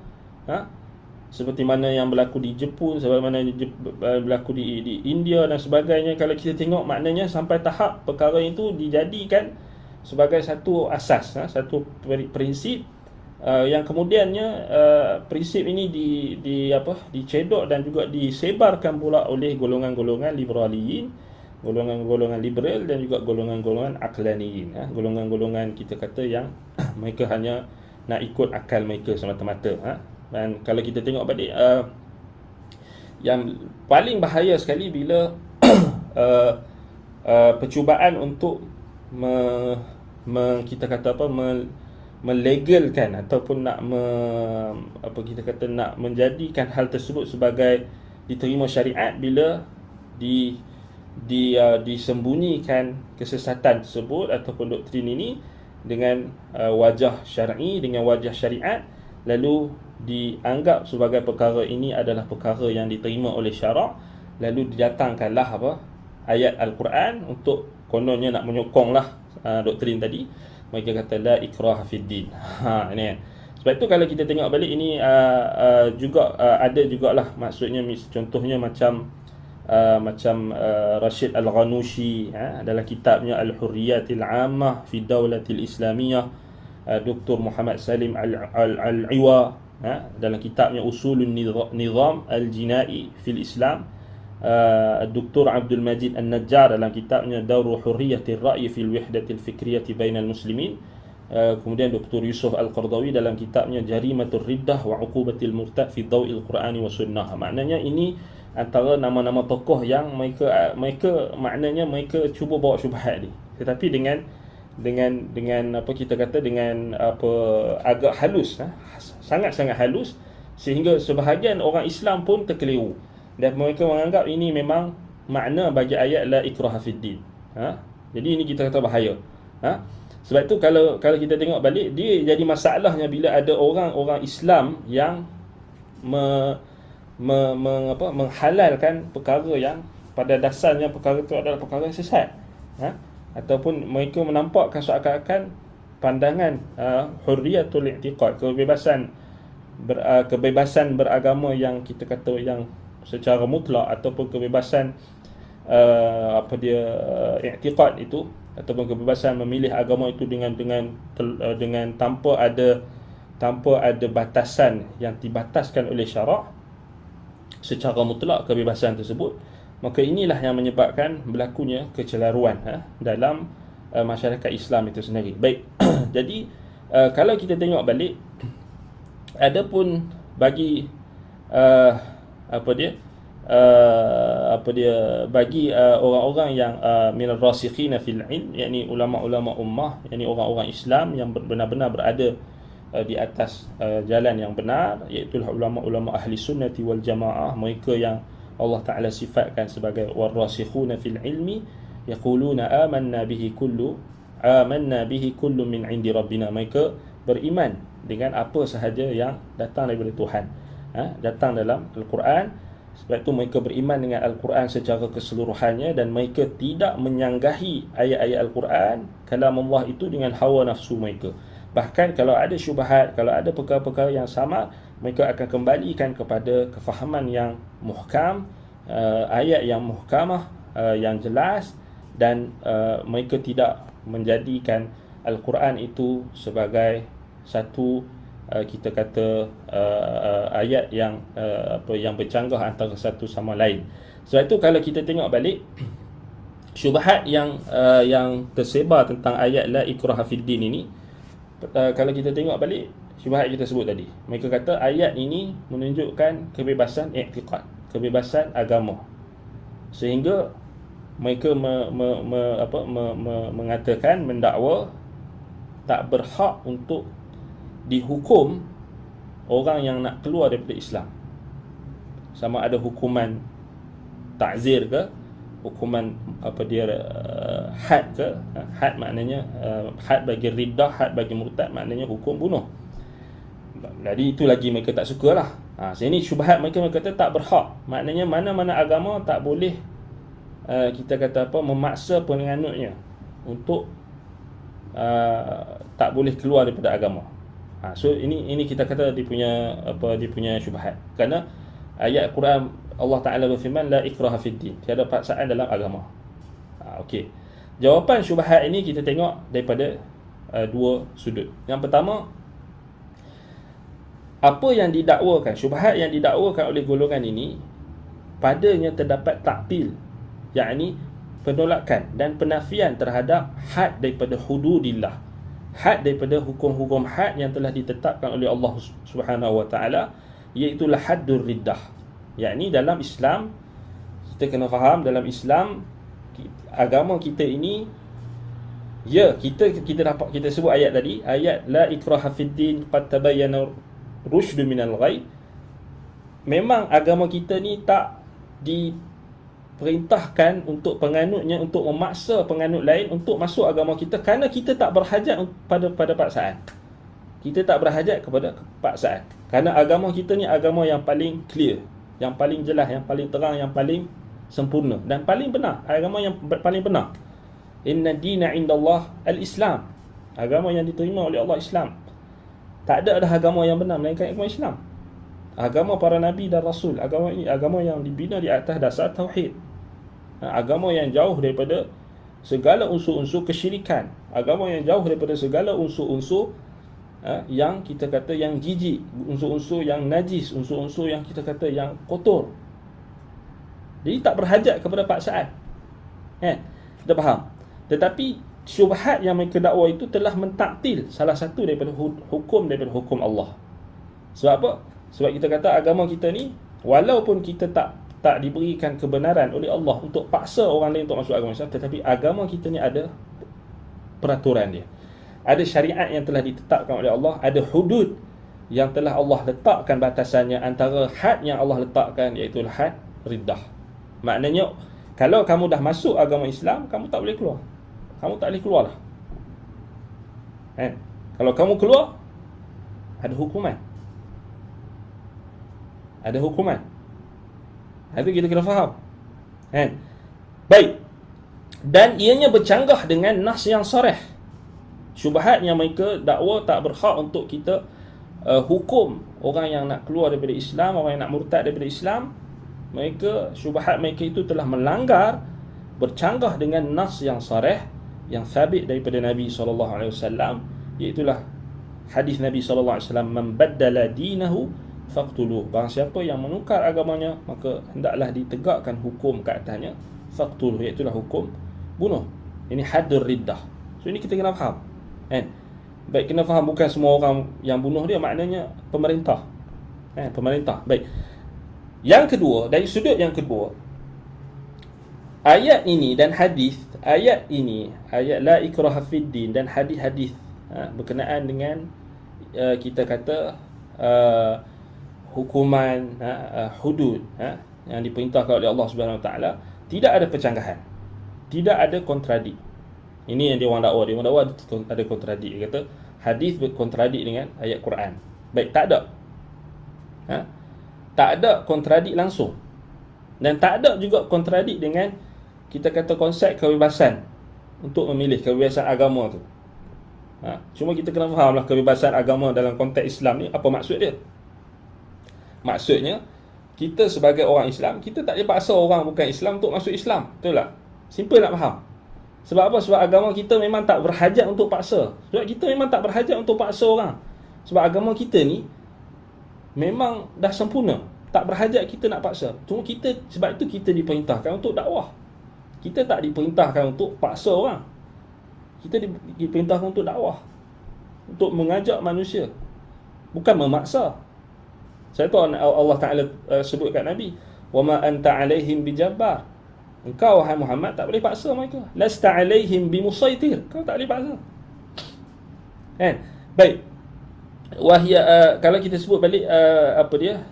seperti mana yang berlaku di Jepun, seperti mana yang berlaku di India dan sebagainya. Kalau kita tengok, maknanya sampai tahap perkara itu dijadikan sebagai satu asas, satu prinsip yang kemudiannya prinsip ini dicedok dan juga disebarkan pula oleh golongan-golongan liberaliyin, golongan-golongan liberal dan juga golongan-golongan aqlaniyin, golongan-golongan kita kata yang mereka hanya nak ikut akal mereka semata-mata. Dan kalau kita tengok balik, yang paling bahaya sekali bila percubaan untuk kita kata melegalkan ataupun nak nak menjadikan hal tersebut sebagai diterima syariat, bila disembunyikan kesesatan tersebut ataupun doktrin ini dengan wajah syar'i, dengan wajah syariat, lalu dianggap sebagai perkara ini adalah perkara yang diterima oleh syarak, lalu didatangkanlah ayat Al-Quran untuk kononnya nak menyokonglah doktrin tadi. Mereka kata la ikraha fid din. Ini kan. Sebab tu kalau kita tengok balik ini juga ada jugalah, maksudnya contohnya macam Rashid Al-Ghanushi dalam kitabnya Al-Hurriyatil Ammah fi Dawlatil Islamiyah, Dr. Muhammad Salim Al-Iwa dalam kitabnya Usulun Nizam Al-Jinai fil Islam, Dr. Abdul Majid An-Najjar dalam kitabnya Dawru Hurriyatir Ra'yi fil Wahdatil Fikriyati Bainal Muslimin, kemudian Dr. Yusuf Al-Qardawi dalam kitabnya Jarimatul Riddah wa Uqubatil Murtad fi Daw'il Qur'ani wa Sunnah. Maknanya ini antara nama-nama tokoh yang mereka maknanya mereka cuba bawa syubhat ni, tetapi dengan apa kita kata dengan apa agak halus, sangat-sangat halus, sehingga sebahagian orang Islam pun terkeliru dan mereka menganggap ini memang makna bagi ayat la ikraha fid din. Jadi ini kita kata bahaya. Sebab tu kalau kita tengok balik, dia jadi masalahnya bila ada orang-orang Islam yang menghalalkan perkara yang pada dasarnya perkara itu adalah perkara yang sesat, ataupun mereka menampakkan seakan-akan pandangan hurriyatul i'tiqad, kebebasan beragama yang kita kata yang secara mutlak, ataupun kebebasan i'tiqad itu, ataupun kebebasan memilih agama itu dengan tanpa ada batasan yang dibataskan oleh syarak. secara mutlak kebebasan tersebut, maka inilah yang menyebabkan berlakunya kecelaruan dalam masyarakat Islam itu sendiri. Baik. Jadi kalau kita tengok balik, adapun bagi bagi orang-orang yang minal rasikhina fil ilm, yakni ulama-ulama ummah, yakni orang-orang Islam yang benar-benar berada di atas jalan yang benar, iaitu ulama-ulama ahli sunnati wal jamaah, mereka yang Allah Ta'ala sifatkan sebagai warasikhuna fil ilmi, yaquluna amanna bihi kullu min indi rabbina. Mereka beriman dengan apa sahaja yang datang daripada Tuhan, datang dalam Al-Quran. Sebab itu mereka beriman dengan Al-Quran secara keseluruhannya, dan mereka tidak menyanggahi ayat-ayat Al-Quran, kalam Allah itu, dengan hawa nafsu mereka. Bahkan kalau ada syubhat, kalau ada perkara-perkara yang sama, mereka akan kembalikan kepada kefahaman yang muhkam, ayat yang muhkamah, yang jelas, dan mereka tidak menjadikan Al-Quran itu sebagai satu kita kata ayat yang yang bercanggah antara satu sama lain. Sebab itu kalau kita tengok balik, syubhat yang tersebar tentang ayat la ikraha fid din ini, kalau kita tengok balik syubhat kita sebut tadi, mereka kata ayat ini menunjukkan kebebasan i'tiqad, kebebasan agama, sehingga mereka mengatakan, mendakwa tak berhak untuk dihukum orang yang nak keluar daripada Islam, sama ada hukuman ta'zir ke, hukuman had ke. Had maknanya had bagi riddah, had bagi murtad maknanya hukum bunuh. Jadi itu lagi mereka tak sukalah. Sini syubhat mereka kata tak berhak, maknanya mana-mana agama tak boleh kita kata memaksa penganutnya untuk tak boleh keluar daripada agama. So ini kita kata dia punya syubhat. Kerana ayat Quran Allah Ta'ala berfirman la ikraha fid din, tiada paksaan dalam agama. Okey. Jawapan syubhat ini kita tengok daripada dua sudut. Yang pertama, apa yang didakwakan, syubhat yang didakwakan oleh golongan ini, padanya terdapat taktil, yakni penolakan dan penafian terhadap had daripada hududillah, had daripada hukum-hukum had yang telah ditetapkan oleh Allah Subhanahu wa taala, iaitu haddur riddah. Yakni dalam Islam, kita kena faham, dalam Islam agama kita ini, kita sebut ayat tadi, ayat la ikraha fid din qad tabayyana rusydu minal ghayy. Memang agama kita ni tak diperintahkan untuk penganutnya untuk memaksa penganut lain untuk masuk agama kita, kerana kita tak berhajat pada paksaan. Kita tak berhajat kepada paksaan, kerana agama kita ni agama yang paling clear, yang paling jelas, yang paling terang, yang paling sempurna dan paling benar. Agama yang paling benar. Inna dina indallah al-Islam. Agama yang diterima oleh Allah Islam. Tak ada agama yang benar melainkan agama Islam. Agama para nabi dan rasul. Agama ini agama yang dibina di atas dasar tauhid. Agama yang jauh daripada segala unsur-unsur kesyirikan. Agama yang jauh daripada segala unsur-unsur yang kita kata yang jijik, unsur-unsur yang najis, unsur-unsur yang kita kata yang kotor. Jadi tak berhajat kepada paksaan. Kita faham. Tetapi syubhat yang mereka dakwa itu telah mentaktil salah satu daripada hukum Allah. Sebab apa? Sebab kita kata agama kita ni, walaupun kita tak diberikan kebenaran oleh Allah untuk paksa orang lain untuk masuk agama Islam, tetapi agama kita ni ada peraturan dia. Ada syariat yang telah ditetapkan oleh Allah, ada hudud yang telah Allah letakkan batasannya, antara had yang Allah letakkan iaitu had riddah. Maknanya kalau kamu dah masuk agama Islam, kamu tak boleh keluar. Kamu tak boleh keluar lah. Kalau kamu keluar, ada hukuman. Ada hukuman. Itu kita kena faham. Baik. Dan ianya bercanggah dengan nas yang sarih. Syubhat yang mereka dakwa tak berhak untuk kita hukum orang yang nak keluar daripada Islam, orang yang nak murtad daripada Islam. Syubhat mereka itu telah melanggar, bercanggah dengan nas yang sarih, yang sabit daripada Nabi SAW, iaitulah hadis Nabi SAW, man baddala dinahu faqtuluh. Barang siapa yang menukar agamanya, maka hendaklah ditegakkan hukum ke atasnya, faqtuluh, iaitu hukum bunuh. Ini haddur riddah. So ini kita kena faham, kan? Baik, kena faham bukan semua orang yang bunuh dia maknanya pemerintah. Pemerintah. Baik. Yang kedua, dari sudut yang kedua, ayat ini dan hadis, ayat ini, ayat la ikraha fid din, dan hadis-hadis berkenaan dengan kita kata hukuman hudud yang diperintahkan oleh Allah Subhanahu Wa Taala, tidak ada percanggahan, tidak ada kontradik. Ini yang dia orang dakwa. Dia orang dakwa ada kontradik. Dia kata hadis berkontradik dengan ayat Quran. Baik, tak ada. Tak ada kontradik langsung. Dan tak ada juga kontradik dengan kita kata konsep kebebasan untuk memilih, kebebasan agama tu. Cuma kita kena faham lah kebebasan agama dalam konteks Islam ni, apa maksud dia. Maksudnya, kita sebagai orang Islam, kita tak boleh paksa orang bukan Islam untuk masuk Islam. Betul tak? Simple nak faham. Sebab apa? Sebab agama kita memang tak berhajat untuk paksa. Sebab kita memang tak berhajat untuk paksa orang. Sebab agama kita ni memang dah sempurna. Tak berhajat kita nak paksa. Cuma kita, sebab itu kita diperintahkan untuk dakwah. Kita tak diperintahkan untuk paksa orang. Kita diperintahkan untuk dakwah, untuk mengajak manusia, bukan memaksa. Saya tahu Allah Ta'ala sebut kat Nabi, wa ma anta alaihim bijabbar. Engkau wahai Muhammad tak boleh paksa mereka. Lasta alaihim bimusaitir. Kau tak boleh paksa. Kan? Baik. Wahia kalau kita sebut balik apa dia?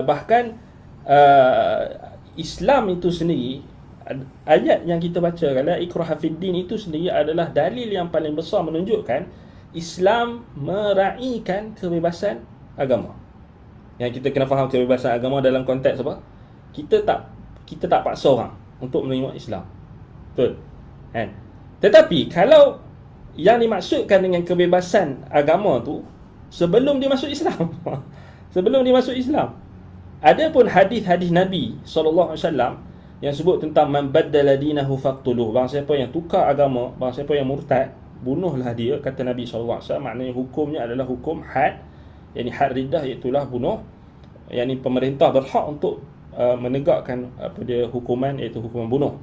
Bahkan Islam itu sendiri, ayat yang kita baca la ikraha fid din itu sendiri adalah dalil yang paling besar menunjukkan Islam meraihkan kebebasan agama. Yang kita kena faham kebebasan agama dalam konteks apa? Kita tak paksa orang untuk menerima Islam. Betul? Kan? Tetapi kalau yang dimaksudkan dengan kebebasan agama tu sebelum dia masuk Islam sebelum dia masuk Islam, ada pun hadis-hadis Nabi SAW yang sebut tentang man baddala dinahu faqtuluh. Barang siapa yang tukar agama, barang siapa yang murtad, bunuhlah dia, kata Nabi SAW. Maknanya hukumnya adalah hukum had, yakni had riddah, iaitu bunuh. Yakni pemerintah berhak untuk menegakkan apa dia hukuman, iaitu hukuman bunuh.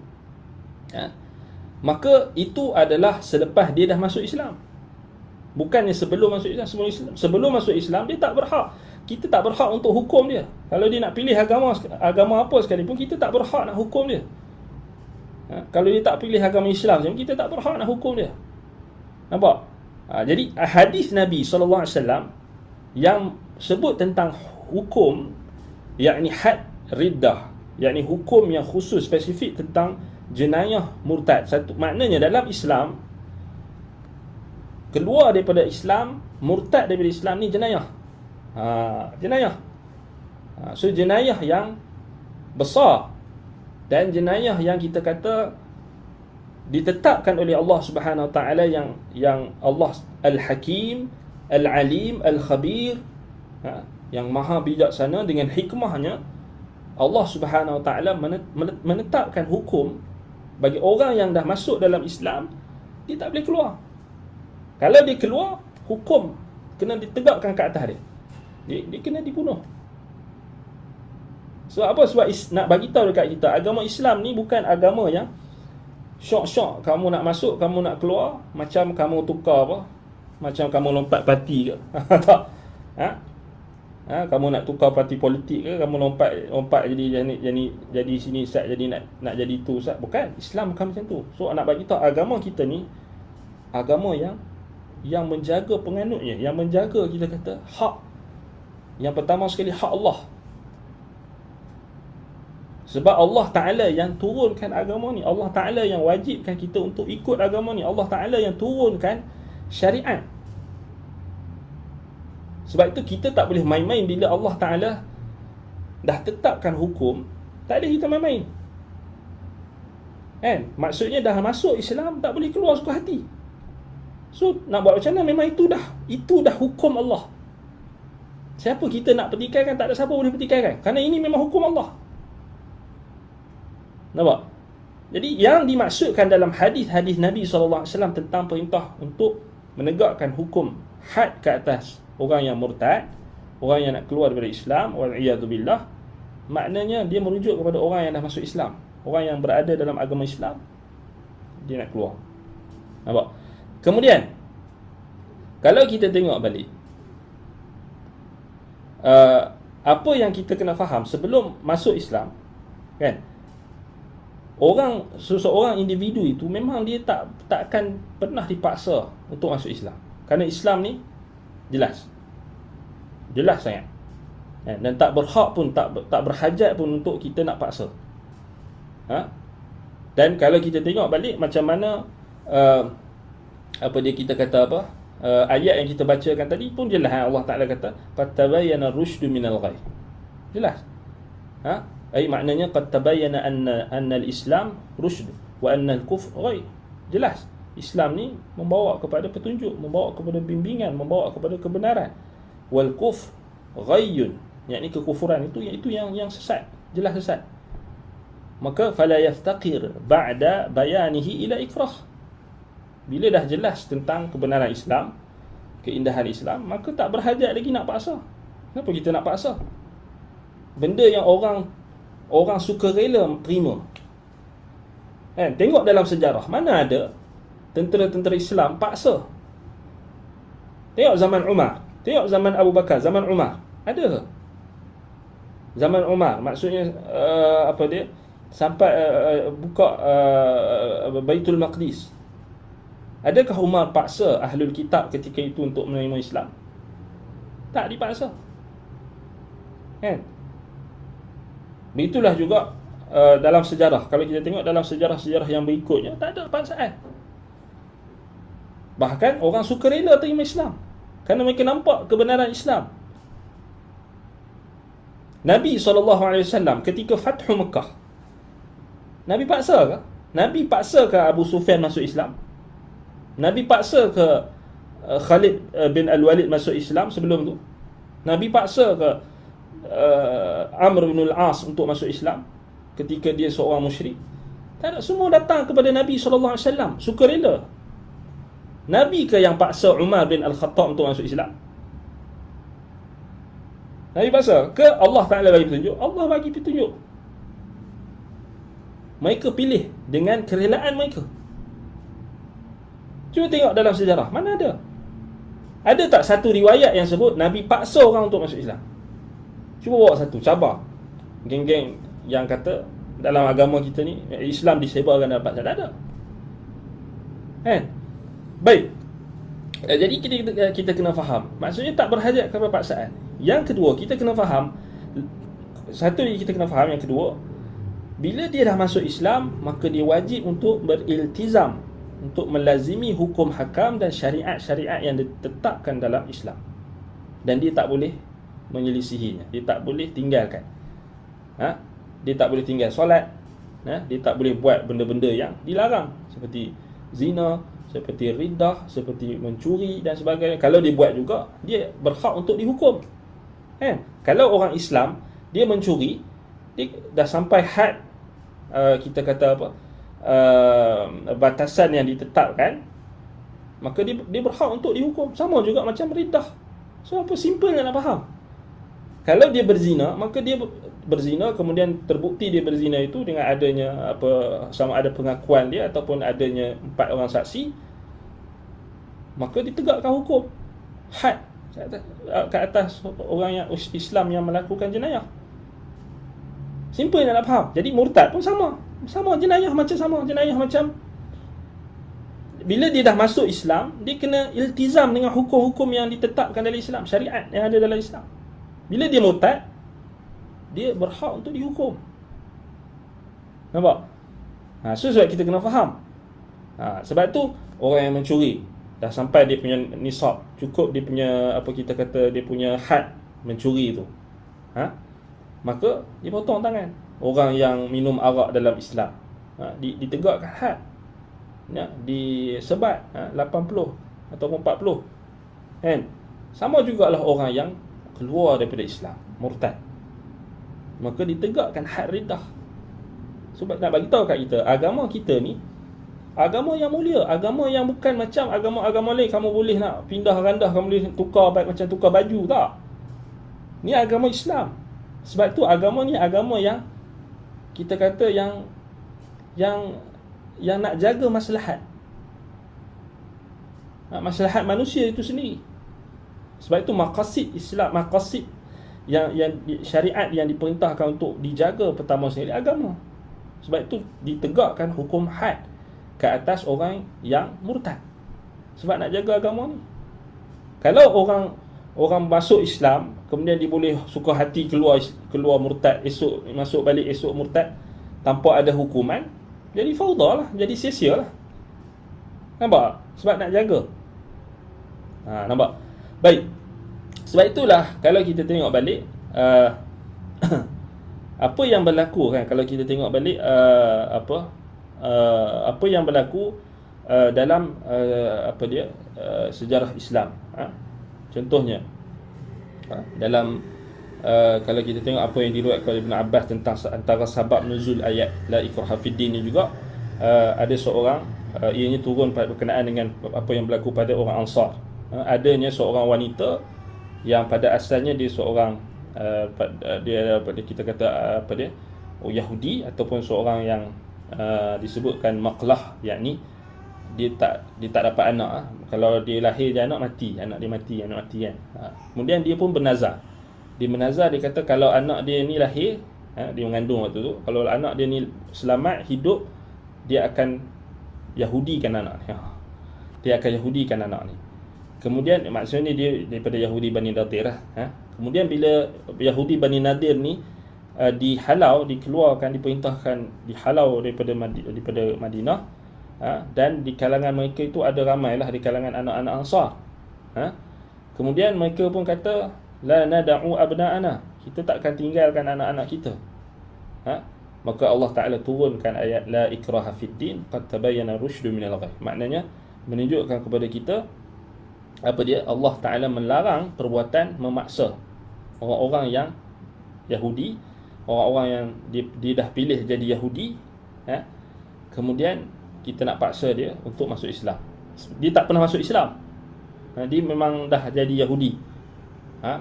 Maka itu adalah selepas dia dah masuk Islam. Bukannya sebelum masuk Islam. Sebelum masuk Islam dia tak berhak. Kita tak berhak untuk hukum dia. Kalau dia nak pilih agama apa sekalipun, kita tak berhak nak hukum dia. Kalau dia tak pilih agama Islam, kita tak berhak nak hukum dia. Nampak? Jadi hadis Nabi SAW yang sebut tentang hukum, yakni had riddah, yakni hukum yang khusus spesifik tentang jenayah murtad. Satu, maknanya dalam Islam, keluar daripada Islam, murtad daripada Islam ni jenayah. Jenayah. So jenayah yang besar dan jenayah yang kita kata ditetapkan oleh Allah Subhanahu Wa Taala, yang Allah Al-Hakim, Al-Alim, Al-Khabir, yang maha bijaksana. Dengan hikmahnya Allah Subhanahu Wa Taala menetapkan hukum bagi orang yang dah masuk dalam Islam, dia tak boleh keluar. Kalau dia keluar, hukum kena ditegakkan ke atas dia. Dia kena dibunuh. Sebab apa? Sebab nak bagi tahu dekat kita, agama Islam ni bukan agama yang syok-syok kamu nak masuk, kamu nak keluar, macam kamu tukar apa? Macam kamu lompat parti ke? Tak. Kamu nak tukar parti politik ke? Kamu lompat jadi sini ustaz, jadi nak jadi tu ustaz. Bukan. Islam bukan macam tu. So nak bagi tahu agama kita ni agama yang menjaga penganutnya, yang menjaga kita kata hak. Yang pertama sekali hak Allah. Sebab Allah Ta'ala yang turunkan agama ni. Allah Ta'ala yang wajibkan kita untuk ikut agama ni. Allah Ta'ala yang turunkan syariat. Sebab itu kita tak boleh main-main bila Allah Ta'ala dah tetapkan hukum. Tak boleh kita main-main. Kan? Maksudnya dah masuk Islam, tak boleh keluar suka hati. So nak buat macam mana? Memang itu dah hukum Allah. Siapa kita nak pertikaikan, tak ada siapa boleh pertikaikan. Kerana ini memang hukum Allah. Nampak? Jadi yang dimaksudkan dalam hadis-hadis Nabi SAW tentang perintah untuk menegakkan hukum had ke atas orang yang murtad, orang yang nak keluar daripada Islam, wal'iyadzubillah, maknanya dia merujuk kepada orang yang dah masuk Islam. Orang yang berada dalam agama Islam, dia nak keluar. Nampak? Kemudian, kalau kita tengok balik, apa yang kita kena faham sebelum masuk Islam, kan? Seseorang individu itu memang dia tak akan pernah dipaksa untuk masuk Islam. Kerana Islam ni jelas sangat, kan? Dan tak berhak pun, tak berhajat pun untuk kita nak paksa. Dan kalau kita tengok balik macam mana kita kata ayat yang kita bacakan tadi pun jelas. Allah Ta'ala kata qad tabayyana ar-rusydu minal ghayy. Jelas. Ai maknanya qad tabayyana anna al-Islam rusyd wa anna al-kufr ghayy. Jelas. Islam ni membawa kepada petunjuk, membawa kepada bimbingan, membawa kepada kebenaran. Wal kufr ghayyun, yakni kekufuran itu yang sesat, jelas sesat. Maka fala yaftaqir ba'da bayanihi ila ikrah. Bila dah jelas tentang kebenaran Islam, keindahan Islam, maka tak berhajat lagi nak paksa. Kenapa kita nak paksa? Benda yang orang sukarela terima. Tengok dalam sejarah, mana ada tentera-tentera Islam paksa? Tengok zaman Umar, tengok zaman Abu Bakar, zaman Umar. Ada ke? Zaman Umar, maksudnya sampai buka Baitul Maqdis. Adakah Umar paksa Ahlul Kitab ketika itu untuk menerima Islam? Tak dipaksa, kan? Begitulah juga dalam sejarah. Kalau kita tengok dalam sejarah-sejarah yang berikutnya, tak ada paksaan. Bahkan orang sukarela terima Islam kerana mereka nampak kebenaran Islam. Nabi SAW ketika Fathu Mekah, Nabi paksa ke? Nabi paksa ke Abu Sufyan masuk Islam? Nabi paksa ke Khalid bin Al-Walid masuk Islam sebelum tu? Nabi paksa ke Amr bin Al-As untuk masuk Islam ketika dia seorang musyrik? Tak ada. Semua datang kepada Nabi SAW, sukarela. Nabi ke yang paksa Umar bin Al-Khattab untuk masuk Islam? Nabi paksa ke Allah Ta'ala bagi petunjuk? Allah bagi petunjuk. Mereka pilih dengan kerelaan mereka. Cuba tengok dalam sejarah, mana ada? Ada tak satu riwayat yang sebut Nabi paksa orang untuk masuk Islam? Cuba bawa satu, cabar. Geng-geng yang kata dalam agama kita ni Islam disebarkan dalam paksa. Tak ada. Baik. Jadi kita kena faham, maksudnya tak berhajat kepada paksaan. Yang kedua, kita kena faham, yang kedua, bila dia dah masuk Islam, maka dia wajib untuk beriltizam, untuk melazimi hukum hakam dan syariat-syariat yang ditetapkan dalam Islam. Dan dia tak boleh menyelisihinya, dia tak boleh tinggalkan. Dia tak boleh tinggal solat, dia tak boleh buat benda-benda yang dilarang, seperti zina, seperti riddah, seperti mencuri dan sebagainya. Kalau dia buat juga, dia berhak untuk dihukum. Kalau orang Islam dia mencuri, dia dah sampai had kita kata batasan yang ditetapkan, maka dia berhak untuk dihukum. Sama juga macam riddah. So apa simple nak faham? Kalau dia berzina, maka dia berzina, kemudian terbukti dia berzina itu dengan adanya sama ada pengakuan dia ataupun adanya 4 orang saksi, maka ditegakkan hukum had ke atas orang yang Islam yang melakukan jenayah. Simple nak faham. Jadi murtad pun sama jenayah macam bila dia dah masuk Islam, dia kena iltizam dengan hukum-hukum yang ditetapkan dalam Islam, syariat yang ada dalam Islam. Bila dia murtad, dia berhak untuk dihukum. Nampak? Sebab kita kena faham. Sebab tu orang yang mencuri dah sampai dia punya nisab, cukup dia punya dia punya had mencuri tu, maka dia potong tangan. Orang yang minum arak dalam Islam, ditegakkan had, disebat 80 ataupun 40, kan? Sama jugalah orang yang keluar daripada Islam, murtad, maka ditegakkan had riddah. Sebab nak bagi tahu kat kita, agama kita ni agama yang mulia, agama yang bukan macam agama-agama lain. Kamu boleh nak pindah randah, kamu boleh tukar macam tukar baju, tak? Ni agama Islam. Sebab tu agama ni agama yang kita kata yang nak jaga maslahat. Maslahat manusia itu sendiri. Sebab itu maqasid Islam, maqasid yang syariat yang diperintahkan untuk dijaga pertama sekali agama. Sebab itu ditegakkan hukum had ke atas orang yang murtad. Sebab nak jaga agama ni. Kalau orang masuk Islam, kemudian dia boleh suka hati keluar murtad, esok masuk balik, esok murtad tanpa ada hukuman, jadi fauda lah, jadi sia-sia lah. Nampak? Sebab nak jaga. Nampak? Baik. Sebab itulah kalau kita tengok balik apa yang berlaku kan, kalau kita tengok balik apa yang berlaku dalam sejarah Islam. Contohnya dalam kalau kita tengok apa yang diriwayatkan oleh Ibn Abbas tentang antara sebab nuzul ayat la ikraha fid din ni juga, ada seorang ianya turun berkenaan dengan apa yang berlaku pada orang Ansar. Adanya seorang wanita yang pada asalnya dia seorang kita kata Yahudi, ataupun seorang yang disebutkan maqlah, yakni dia tak dapat anak. Kalau dia lahir dia anak dia mati kan. Kemudian dia pun bernazar. Dia bernazar, dia kata kalau anak dia ni lahir, dia mengandung waktu tu, kalau anak dia ni selamat hidup, dia akan Yahudikan anak ni. Dia akan Yahudikan anak ni. Kemudian maksudnya dia daripada Yahudi Bani Nadir lah. Kemudian bila Yahudi Bani Nadir ni dihalau, dikeluarkan, diperintahkan dihalau daripada Madinah, dan di kalangan mereka itu ada ramailah di kalangan anak-anak Ansar. Kemudian mereka pun kata la nad'u abna'ana, kita takkan tinggalkan anak-anak kita. Maka Allah Ta'ala turunkan ayat la ikraha fid din qad tabayyana rusydu minal ghayy. Maknanya menunjukkan kepada kita Allah Ta'ala melarang perbuatan memaksa orang-orang yang Yahudi, orang-orang yang dia dah pilih jadi Yahudi, kemudian kita nak paksa dia untuk masuk Islam. Dia tak pernah masuk Islam, dia memang dah jadi Yahudi,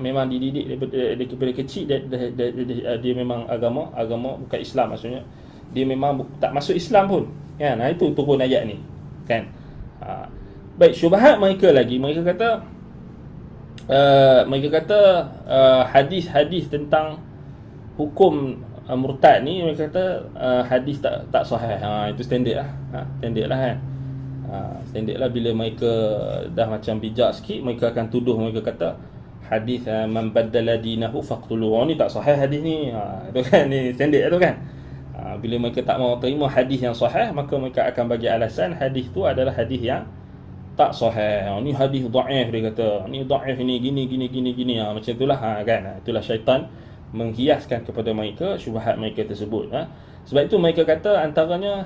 memang dididik daripada kecil, dia memang agama bukan Islam, maksudnya dia memang tak masuk Islam pun kan. Itu turun ayat ni kan. Baik, syubhat mereka lagi, mereka kata hadis-hadis tentang hukum murtad ni, mereka kata hadis tak sahih. Itu standard lah. Standard lah kan. Standard lah, bila mereka dah macam bijak sikit, mereka akan tuduh, mereka kata hadis man baddala dinahu faqtuluhu. Ni tak sahih hadis ni. Itu kan, ni standard tu kan. Bila mereka tak mau terima hadis yang sahih, maka mereka akan bagi alasan hadis tu adalah hadis yang tak sahih. Ni hadis dhaif, dia kata. Ni dhaif ni gini. Macam itulah kan. Itulah syaitan menghiaskan kepada mereka syubhat mereka tersebut. Sebab itu mereka kata antaranya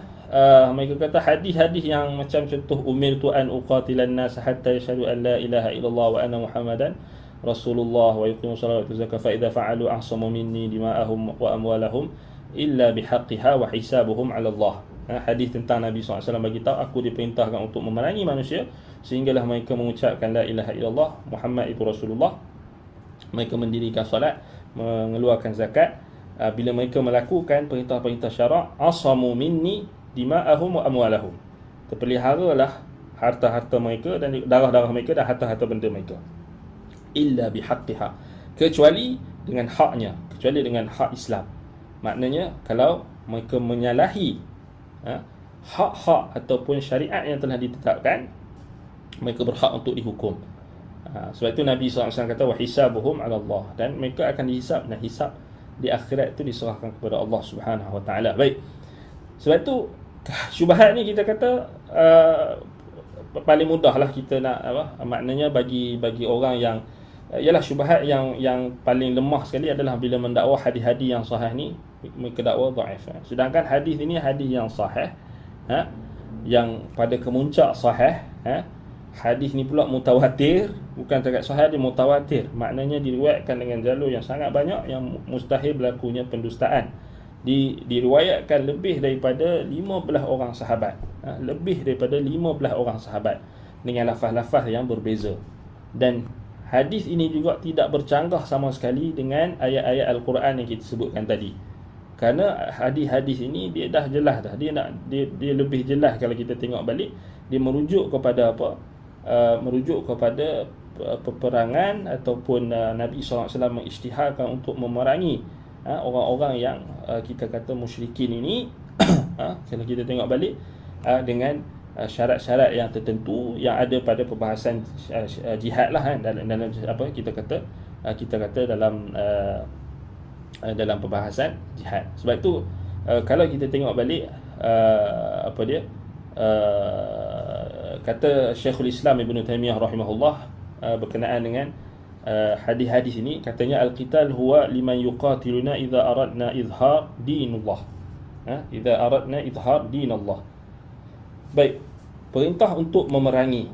mereka kata hadis-hadis yang macam contoh umirtu an uqatilan nas hatta yashhadu an la ilaha illallah wa anna muhammadan rasulullah wa yuqimu salata wa zakata fa idza fa'alu ahsamu minni dima'ahum wa amwalahum illa bihaqqiha wa hisabuhum 'ala Allah. Hadis tentang Nabi SAW bagi tahu, aku diperintahkan untuk memerangi manusia sehinggalah mereka mengucapkan la ilaha illallah, Muhammad itu Rasulullah, mereka mendirikan solat, mengeluarkan zakat. Bila mereka melakukan perintah-perintah syarak, asamu minni dima'ahum wa amwalahum, terpeliharalah harta-harta mereka dan darah-darah mereka dan harta-harta benda mereka, illa bihaqqiha, kecuali dengan haknya, kecuali dengan hak Islam. Maknanya kalau mereka menyalahi hak-hak ataupun syariat yang telah ditetapkan, mereka berhak untuk dihukum. Sebab itu Nabi SAW kata wa hisabuhum 'ala Allah, dan mereka akan dihisab, dan hisab di akhirat itu diserahkan kepada Allah Subhanahu wa taala. Baik. Sebab itu syubhat ni kita kata paling mudahlah kita nak maknanya bagi orang yang ialah syubhat yang paling lemah sekali adalah bila mendakwa hadis-hadis yang sahih ni mereka dakwa dhaif. Sedangkan hadis ini hadis yang sahih, yang pada kemuncak sahih, hadis ni pula mutawatir, bukan takat sahih, dia mutawatir. Maknanya diriwayatkan dengan jalur yang sangat banyak, yang mustahil berlakunya pendustaan. Diriwayatkan lebih daripada 15 orang sahabat, lebih daripada 15 orang sahabat dengan lafaz-lafaz yang berbeza. Dan hadis ini juga tidak bercanggah sama sekali dengan ayat-ayat Al-Quran yang kita sebutkan tadi. Kerana hadis-hadis ini dia dah jelas dah. Dia lebih jelas kalau kita tengok balik. Dia merujuk kepada apa? Merujuk kepada peperangan ataupun Nabi SAW mengisytiharkan untuk memerangi orang-orang yang kita kata musyrikin ini. Kalau kita tengok balik dengan syarat-syarat yang tertentu yang ada pada perbahasan jihad lah kan, dalam apa kita kata dalam perbahasan jihad. Sebab itu kalau kita tengok balik kata Syekhul Islam Ibn Taymiyah rahimahullah berkenaan dengan hadis-hadis ini, katanya al-qital huwa liman yuqatiluna idza aradna izhar dinullah. Idza aradna izhar dinallah. Baik, perintah untuk memerangi.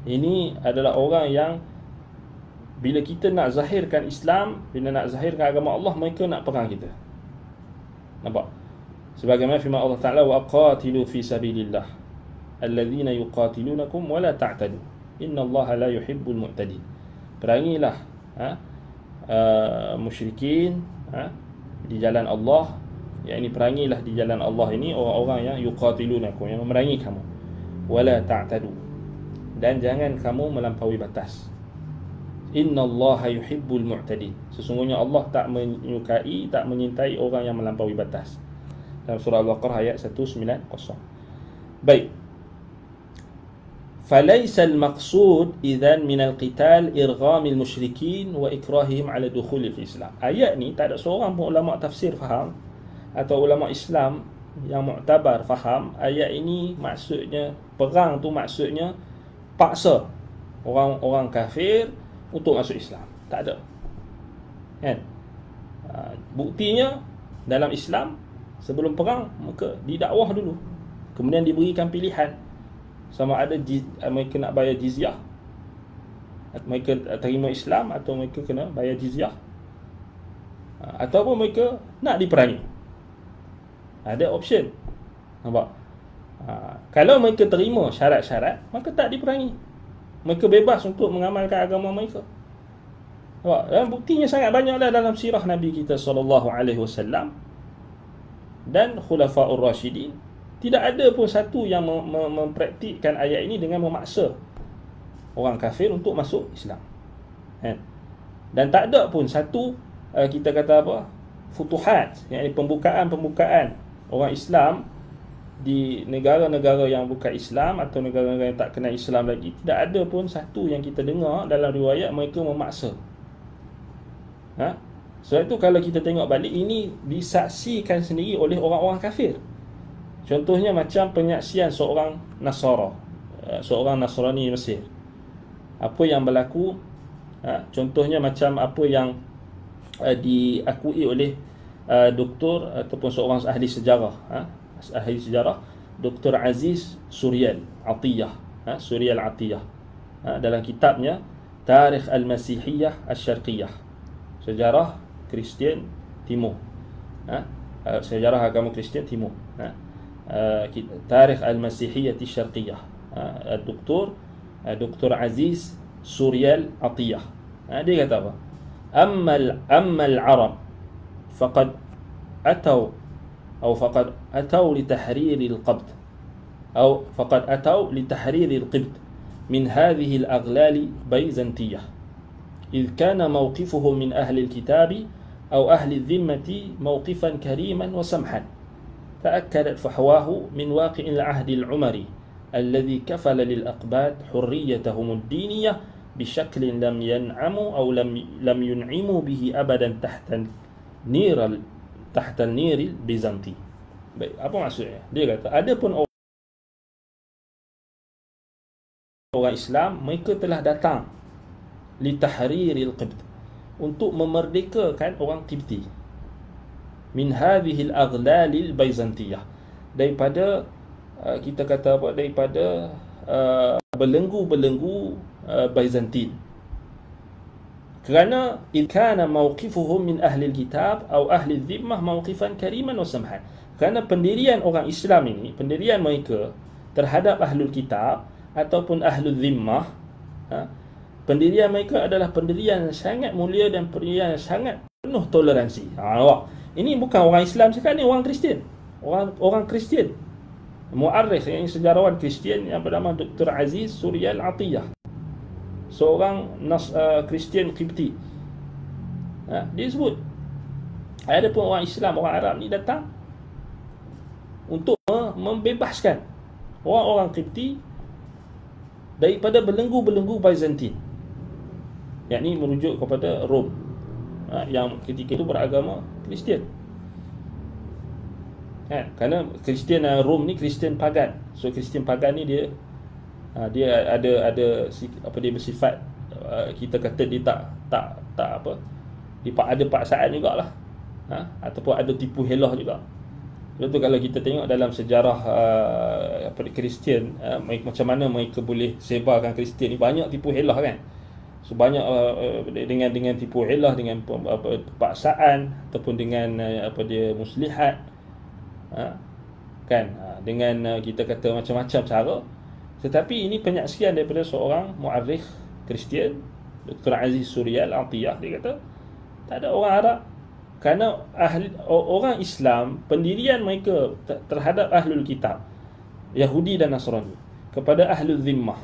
Ini adalah orang yang bila kita nak zahirkan Islam, bila nak zahirkan agama Allah, mereka nak perang kita. Nampak? Sebagaimana firman Allah Ta'ala, wa qatilu fi sabilillah alladhina yuqatilunakum wa la ta'tadu innallaha la yuhibbul mu'tadin. Perangilah musyrikin di jalan Allah, yakni perangilah di jalan Allah ini orang-orang yang yuqatilunakum, yang memerangi kamu, wa la ta'tadu, dan jangan kamu melampaui batas. Innallaha yuhibbul mu'tadin. Sesungguhnya Allah tak menyukai, tak menyintai orang yang melampaui batas. Dalam surah Al-Baqarah ayat 190. Baik. Falaysa al-maqsud idzan min al-qital irghamil musyrikin wa ikrahihim ala dukhul al-Islam. Ayat ni tak ada seorang pun ulama tafsir faham atau ulama Islam yang muktabar faham ayat ini maksudnya perang tu maksudnya paksa orang-orang kafir untuk masuk Islam. Tak ada. Kan? Buktinya dalam Islam sebelum perang maka didakwah dulu. Kemudian diberikan pilihan sama ada mereka nak bayar jizyah, mereka terima Islam, atau mereka kena bayar jizyah, ataupun mereka nak diperangi. Ada option. Nampak? Kalau mereka terima syarat-syarat, maka tak diperangi. Mereka bebas untuk mengamalkan agama mereka. Dan buktinya sangat banyaklah dalam sirah Nabi kita SAW dan Khulafaur Rashidin. Tidak ada pun satu yang mempraktikkan ayat ini dengan memaksa orang kafir untuk masuk Islam. Dan tak ada pun satu kita kata apa, futuhat, yakni pembukaan orang Islam di negara-negara yang bukan Islam atau negara-negara yang tak kenal Islam lagi. Tidak ada pun satu yang kita dengar dalam riwayat mereka memaksa. Sebab itu kalau kita tengok balik, ini disaksikan sendiri oleh orang-orang kafir. Contohnya macam penyaksian seorang Nasara, seorang Nasrani Mesir. Apa yang berlaku, contohnya macam apa yang diakui oleh doktor ataupun seorang ahli sejarah, Dr. Aziz Suryal Atiyah, Suryal Atiyah, dalam kitabnya Tarikh Al-Masihiyah Al-Syarqiyah, sejarah Kristian Timur, sejarah agama Kristian Timur, Tarikh Al-Masihiyah Al-Syarqiyah, Dr. Aziz Suryal Atiyah. Dia kata apa? Amma al-Arab faqad atau فقد أتوا لتحرير القبط فقد أتوا لتحرير القبط من هذه الأغلال بيزنطية، إذ كان موقفهم من أهل الكتاب أو أهل الذمة موقفا كريما وسمحا، تأكدت فحواه من واقع العهد العمري الذي كفل للأقباط حريتهم الدينية بشكل لم ينعموا أو لم ينعموا به أبدا تحت النير البيزنطي. Baik, apa maksudnya? Dia kata ada pun orang Islam, mereka telah datang li tahriril qibt, untuk memerdekakan orang Qibti, min hadhihi al-aghlal al-Byzantiyah, daripada kita kata apa, daripada belenggu-belenggu Byzantin. Kerana kana mawqifuhum min ahli al-kitab atau ahli al-dhimmah mawqifan kariman wa samhan. Kerana pendirian orang Islam ini, pendirian mereka terhadap ahlul kitab ataupun ahlul dhimmah, pendirian mereka adalah pendirian yang sangat mulia dan pendirian yang sangat penuh toleransi. Awak, ini bukan orang Islam cakap, ni orang Kristian. Orang Kristian. Mu'arrikh, yang sejarawan Kristian yang bernama Dr. Aziz Suryal Atiyah. Seorang Kristian Qibti. Dia sebut ada pun orang Islam, orang Arab ni datang untuk membebaskan orang-orang Qibti daripada belenggu-belenggu Byzantine, yakni merujuk kepada Rom, yang ketika itu beragama Kristian. Kerana Kristian Rom ni Kristian pagan. So Kristian pagan ni dia ada apa, dia bersifat, kita kata dia tak apa, dia ada paksaan jugalah, ataupun ada tipu helah juga. Sebab tu kalau kita tengok dalam sejarah Kristian, macam mana mereka boleh sebarkan Kristian ni, banyak tipu helah kan. So banyak dengan tipu helah, dengan paksaan, ataupun dengan muslihat, kan, dengan kita kata macam-macam cara. Tetapi ini penyaksian daripada seorang mu'arrikh Kristian, Dr. Aziz Suryal Atiyah. Dia kata tak ada orang Arab, kerana orang Islam, pendirian mereka terhadap Ahlul Kitab, Yahudi dan Nasrani, kepada Ahlul Zimmah,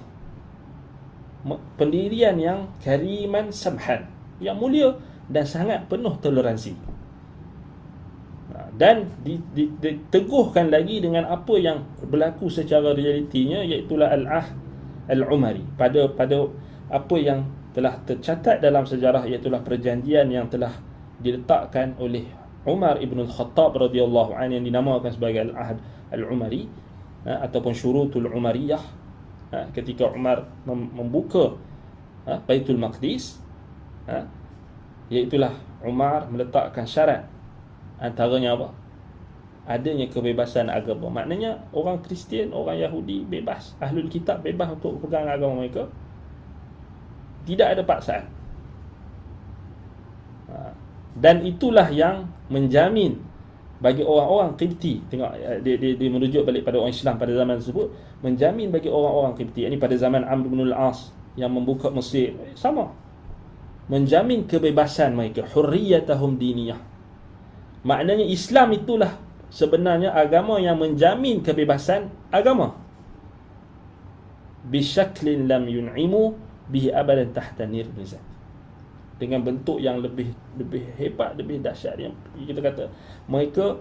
pendirian yang kariman samhan, yang mulia dan sangat penuh toleransi. Dan diteguhkan lagi dengan apa yang berlaku secara realitinya, iaitulah Al-Ahd Al-Umari, pada apa yang telah tercatat dalam sejarah, iaitulah perjanjian yang telah diletakkan oleh Umar ibn al-Khattab radhiyallahu anhu, yang dinamakan sebagai Al-Ahd Al-Umari, ataupun Syurutul Umariyah, ketika Umar membuka Baitul Maqdis, iaitulah Umar meletakkan syarat, antaranya apa? Adanya kebebasan agama. Maknanya orang Kristian, orang Yahudi bebas, Ahlul Kitab bebas untuk pegang agama mereka, tidak ada paksaan. Dan itulah yang menjamin bagi orang-orang Qibti. Tengok, dia merujuk balik pada orang Islam pada zaman tersebut, menjamin bagi orang-orang Qibti, ini pada zaman Amr bin al-As yang membuka Mesir, sama, menjamin kebebasan mereka, hurriyatahum diniyah. Maknanya Islam itulah sebenarnya agama yang menjamin kebebasan agama, bisyaklin lam yun'imu bihi abadan tahta nirzat, dengan bentuk yang lebih hebat, lebih dahsyat. Yang kita kata mereka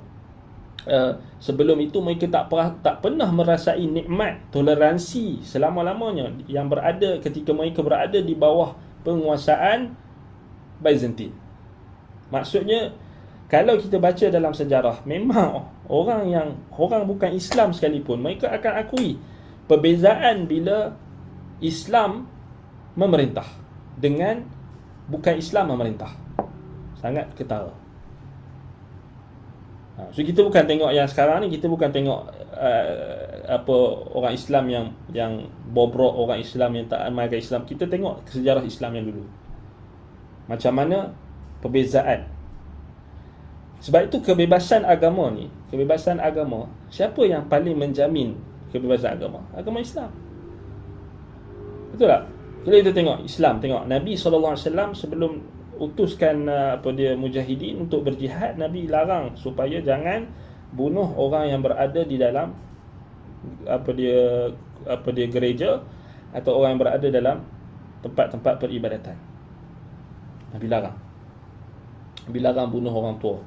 sebelum itu mereka tak pernah merasai nikmat toleransi selama-lamanya yang berada ketika mereka berada di bawah penguasaan Byzantine. Maksudnya, kalau kita baca dalam sejarah, memang orang bukan Islam sekalipun, mereka akan akui perbezaan bila Islam memerintah dengan bukan Islam memerintah. Sangat ketara. So kita bukan tengok yang sekarang ni, kita bukan tengok orang Islam yang bobrok, orang Islam yang tak amalkan Islam. Kita tengok sejarah Islam yang dulu, macam mana perbezaan. Sebab itu kebebasan agama ni, kebebasan agama, siapa yang paling menjamin kebebasan agama? Agama Islam. Betul tak? Kalau kita tengok Islam, tengok Nabi SAW sebelum utuskan mujahidin untuk berjihad, Nabi larang supaya jangan bunuh orang yang berada di dalam gereja atau orang yang berada dalam tempat-tempat peribadatan. Nabi larang. Nabi larang bunuh orang tua.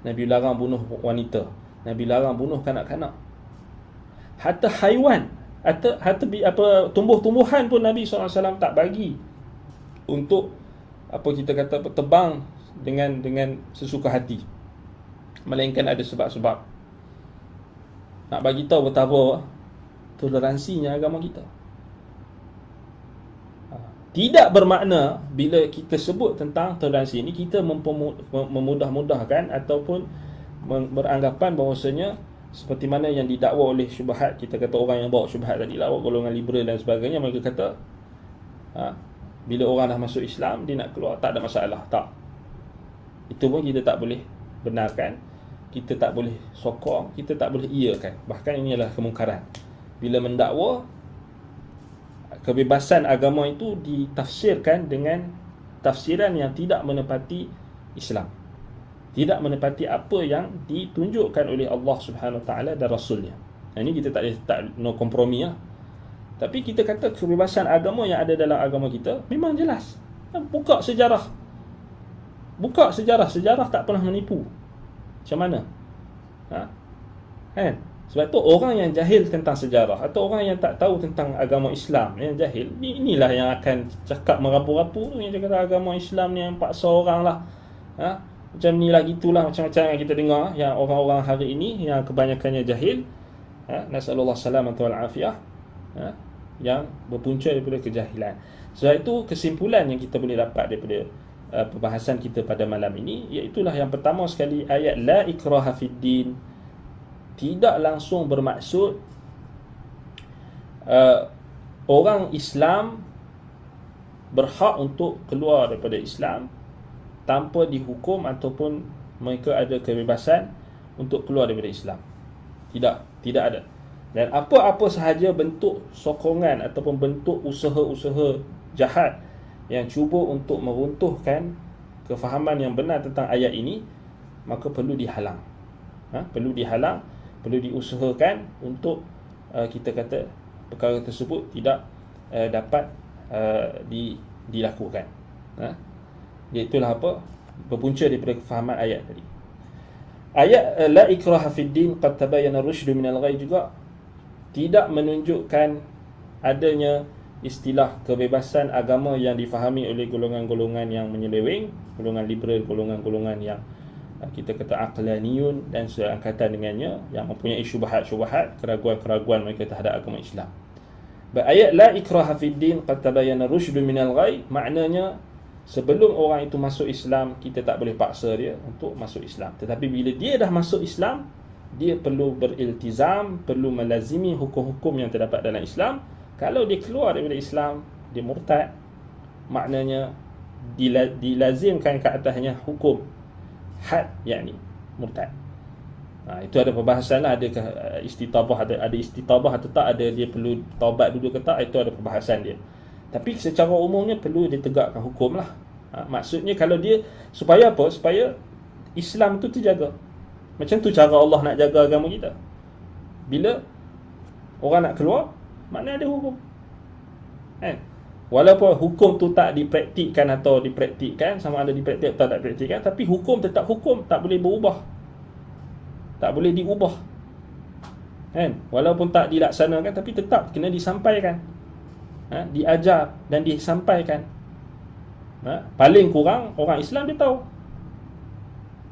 Nabi larang bunuh wanita. Nabi larang bunuh kanak-kanak. Hatta haiwan, hatta tumbuh-tumbuhan pun Nabi SAW tak bagi untuk kita kata terbang dengan sesuka hati, melainkan ada sebab-sebab. Nak bagi tahu betapa toleransinya agama kita. Tidak bermakna bila kita sebut tentang toleransi ini, kita memudah-mudahkan ataupun beranggapan bahawasanya seperti mana yang didakwa oleh syubhat, kita kata orang yang bawa syubhat tadi lah, golongan liberal dan sebagainya, mereka kata bila orang dah masuk Islam, dia nak keluar, tak ada masalah. Tak. Itu pun kita tak boleh benarkan, kita tak boleh sokong, kita tak boleh iakan. Bahkan ini adalah kemungkaran. Bila mendakwa, kebebasan agama itu ditafsirkan dengan tafsiran yang tidak menepati Islam, tidak menepati apa yang ditunjukkan oleh Allah Subhanahu Wa Taala dan Rasulnya. Ini kita tak no kompromi lah. Tapi kita kata kebebasan agama yang ada dalam agama kita memang jelas. Buka sejarah, sejarah tak pernah menipu. Macam mana? Kan? Sebab tu orang yang jahil tentang sejarah atau orang yang tak tahu tentang agama Islam, yang jahil, inilah yang akan cakap merapu-rapu tu, yang cakap agama Islam ni yang paksa orang lah. Macam ni lah, gitulah, macam-macam yang kita dengar, yang orang-orang hari ini yang kebanyakannya jahil. Nasallallahu salamatu wal afiyah, yang berpunca daripada kejahilan. Sebab itu kesimpulan yang kita boleh dapat daripada perbahasan kita pada malam ini, iaitulah yang pertama sekali, ayat la ikraha fid din tidak langsung bermaksud orang Islam berhak untuk keluar daripada Islam tanpa dihukum ataupun mereka ada kebebasan untuk keluar daripada Islam. Tidak ada. Dan apa-apa sahaja bentuk sokongan ataupun bentuk usaha-usaha jahat yang cuba untuk meruntuhkan kefahaman yang benar tentang ayat ini, maka perlu dihalang. Perlu diusahakan untuk kita kata perkara tersebut tidak dapat dilakukan. Iaitulah apa? Berpunca daripada kefahaman ayat tadi. Ayat la ikraha fid din qad tabayyana ar-rusydu minal ghayy juga tidak menunjukkan adanya istilah kebebasan agama yang difahami oleh golongan-golongan yang menyeleweng, golongan liberal, golongan-golongan yang kita kata aqlaniyun dan seangkatan dengannya, yang mempunyai syubhat-syubhat, keraguan-keraguan mereka terhadap agama Islam. Ayat la ikraha fid din qad tabayyana ar-rusydu minal ghayy maknanya sebelum orang itu masuk Islam, kita tak boleh paksa dia untuk masuk Islam. Tetapi bila dia dah masuk Islam, dia perlu beriltizam, perlu melazimi hukum-hukum yang terdapat dalam Islam. Kalau dia keluar daripada Islam, dia murtad, maknanya dilazimkan ke atasnya hukum had, yakni murtad. Itu ada perbahasan lah, adakah istitabah, ada istitabah atau tak, ada dia perlu taubat dulu ke tak, itu ada perbahasan dia. Tapi secara umumnya perlu ditegakkan hukum lah. Maksudnya kalau dia, supaya apa? Supaya Islam tu terjaga. Macam tu cara Allah nak jaga agama kita. Bila orang nak keluar, maknanya ada hukum. Walaupun hukum tu tak dipraktikkan atau dipraktikkan, sama ada dipraktik atau tak dipraktikkan, tapi hukum tetap hukum, tak boleh berubah, tak boleh diubah. Walaupun tak dilaksanakan, tapi tetap kena disampaikan, diajar dan disampaikan. Paling kurang orang Islam dia tahu.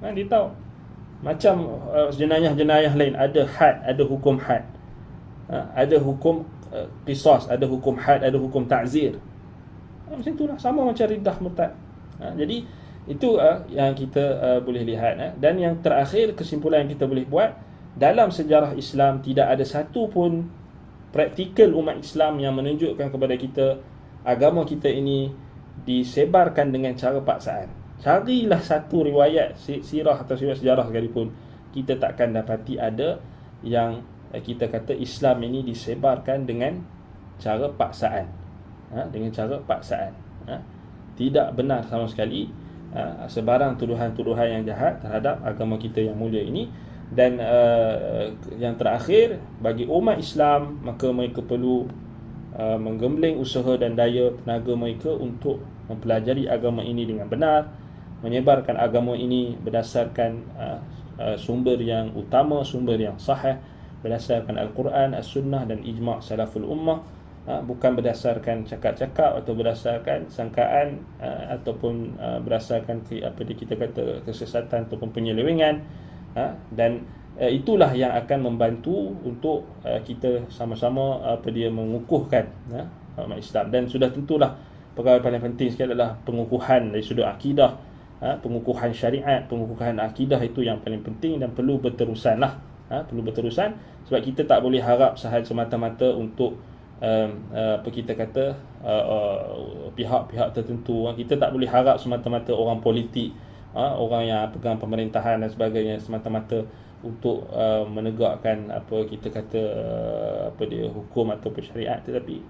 Dia tahu. Macam jenayah-jenayah lain, ada had, ada hukum had, ada hukum qisas, ada hukum had, ada hukum ta'zir. Macam itulah, sama macam riddah murtad. Jadi itu yang kita boleh lihat. Dan yang terakhir, kesimpulan yang kita boleh buat, dalam sejarah Islam tidak ada satu pun praktikal umat Islam yang menunjukkan kepada kita agama kita ini disebarkan dengan cara paksaan. Carilah satu riwayat sirah atau riwayat sejarah sekalipun, kita takkan dapati ada yang kita kata Islam ini disebarkan dengan cara paksaan. Dengan cara paksaan. Tidak benar sama sekali sebarang tuduhan-tuduhan yang jahat terhadap agama kita yang mulia ini. Dan yang terakhir, bagi umat Islam, maka mereka perlu menggembling usaha dan daya tenaga mereka untuk mempelajari agama ini dengan benar, menyebarkan agama ini berdasarkan sumber yang utama, sumber yang sahih, berdasarkan Al-Quran, As-Sunnah dan ijma' salaful ummah, bukan berdasarkan cakap-cakap atau berdasarkan sangkaan ataupun berdasarkan apa kita kata kesesatan ataupun penyelewengan. Dan itulah yang akan membantu untuk kita sama-sama mengukuhkan umat Islam. Dan sudah tentulah perkara paling penting sekali adalah pengukuhan dari sudut akidah, pengukuhan syariat, pengukuhan akidah, itu yang paling penting dan perlu berterusan lah. Perlu berterusan, sebab kita tak boleh harap sahaja semata-mata untuk apa kita kata pihak-pihak tertentu. Kita tak boleh harap semata-mata orang politik, orang yang pegang pemerintahan dan sebagainya semata-mata untuk menegakkan apa kita kata hukum atau syariat. Tetapi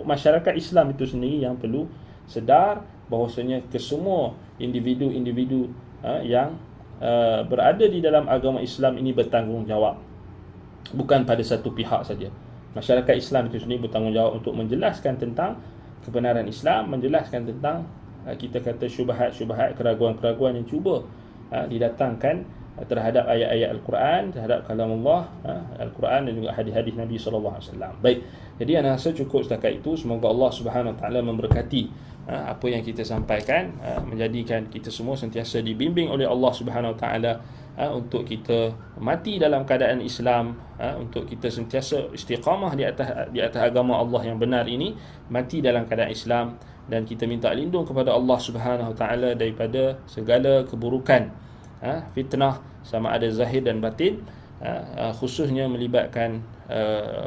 masyarakat Islam itu sendiri yang perlu sedar bahawasanya kesemua individu-individu yang berada di dalam agama Islam ini bertanggungjawab, bukan pada satu pihak saja. Masyarakat Islam itu sendiri bertanggungjawab untuk menjelaskan tentang kebenaran Islam, menjelaskan tentang kita kata syubhat-syubhat, keraguan-keraguan yang cuba didatangkan terhadap ayat-ayat Al-Quran, terhadap kalam Allah, Al-Quran dan juga hadis-hadis Nabi SAW. Baik, jadi ana rasa cukup setakat itu. Semoga Allah Subhanahu Wa Taala memberkati apa yang kita sampaikan, menjadikan kita semua sentiasa dibimbing oleh Allah Subhanahu Wa Taala untuk kita mati dalam keadaan Islam, untuk kita sentiasa istiqamah di atas agama Allah yang benar ini, mati dalam keadaan Islam, dan kita minta lindung kepada Allah Subhanahu Wa Taala daripada segala keburukan, fitnah sama ada zahir dan batin, khususnya melibatkan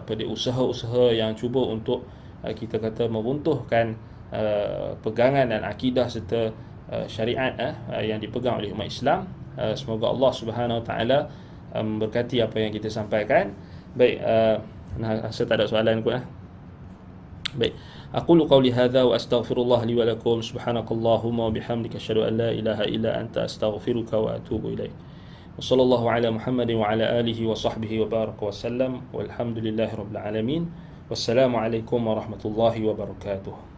usaha-usaha yang cuba untuk kita kata meruntuhkan pegangan dan akidah serta syariat yang dipegang oleh umat Islam. Semoga Allah Subhanahu Wa Taala memberkati apa yang kita sampaikan. Baik, rasa tak ada soalan kot. Baik, aqulu qawli hadza wa astaghfirullah li wa lakum. Subhanakallahumma wa bihamdika asyhadu an la ilaha illa anta astaghfiruka wa atubu ilaik. Wa sallallahu ala Muhammadin wa ala alihi wa sahbihi wa baraka wa sallam. Walhamdulillahi rabbil alamin. Wassalamu alaikum warahmatullahi wabarakatuh.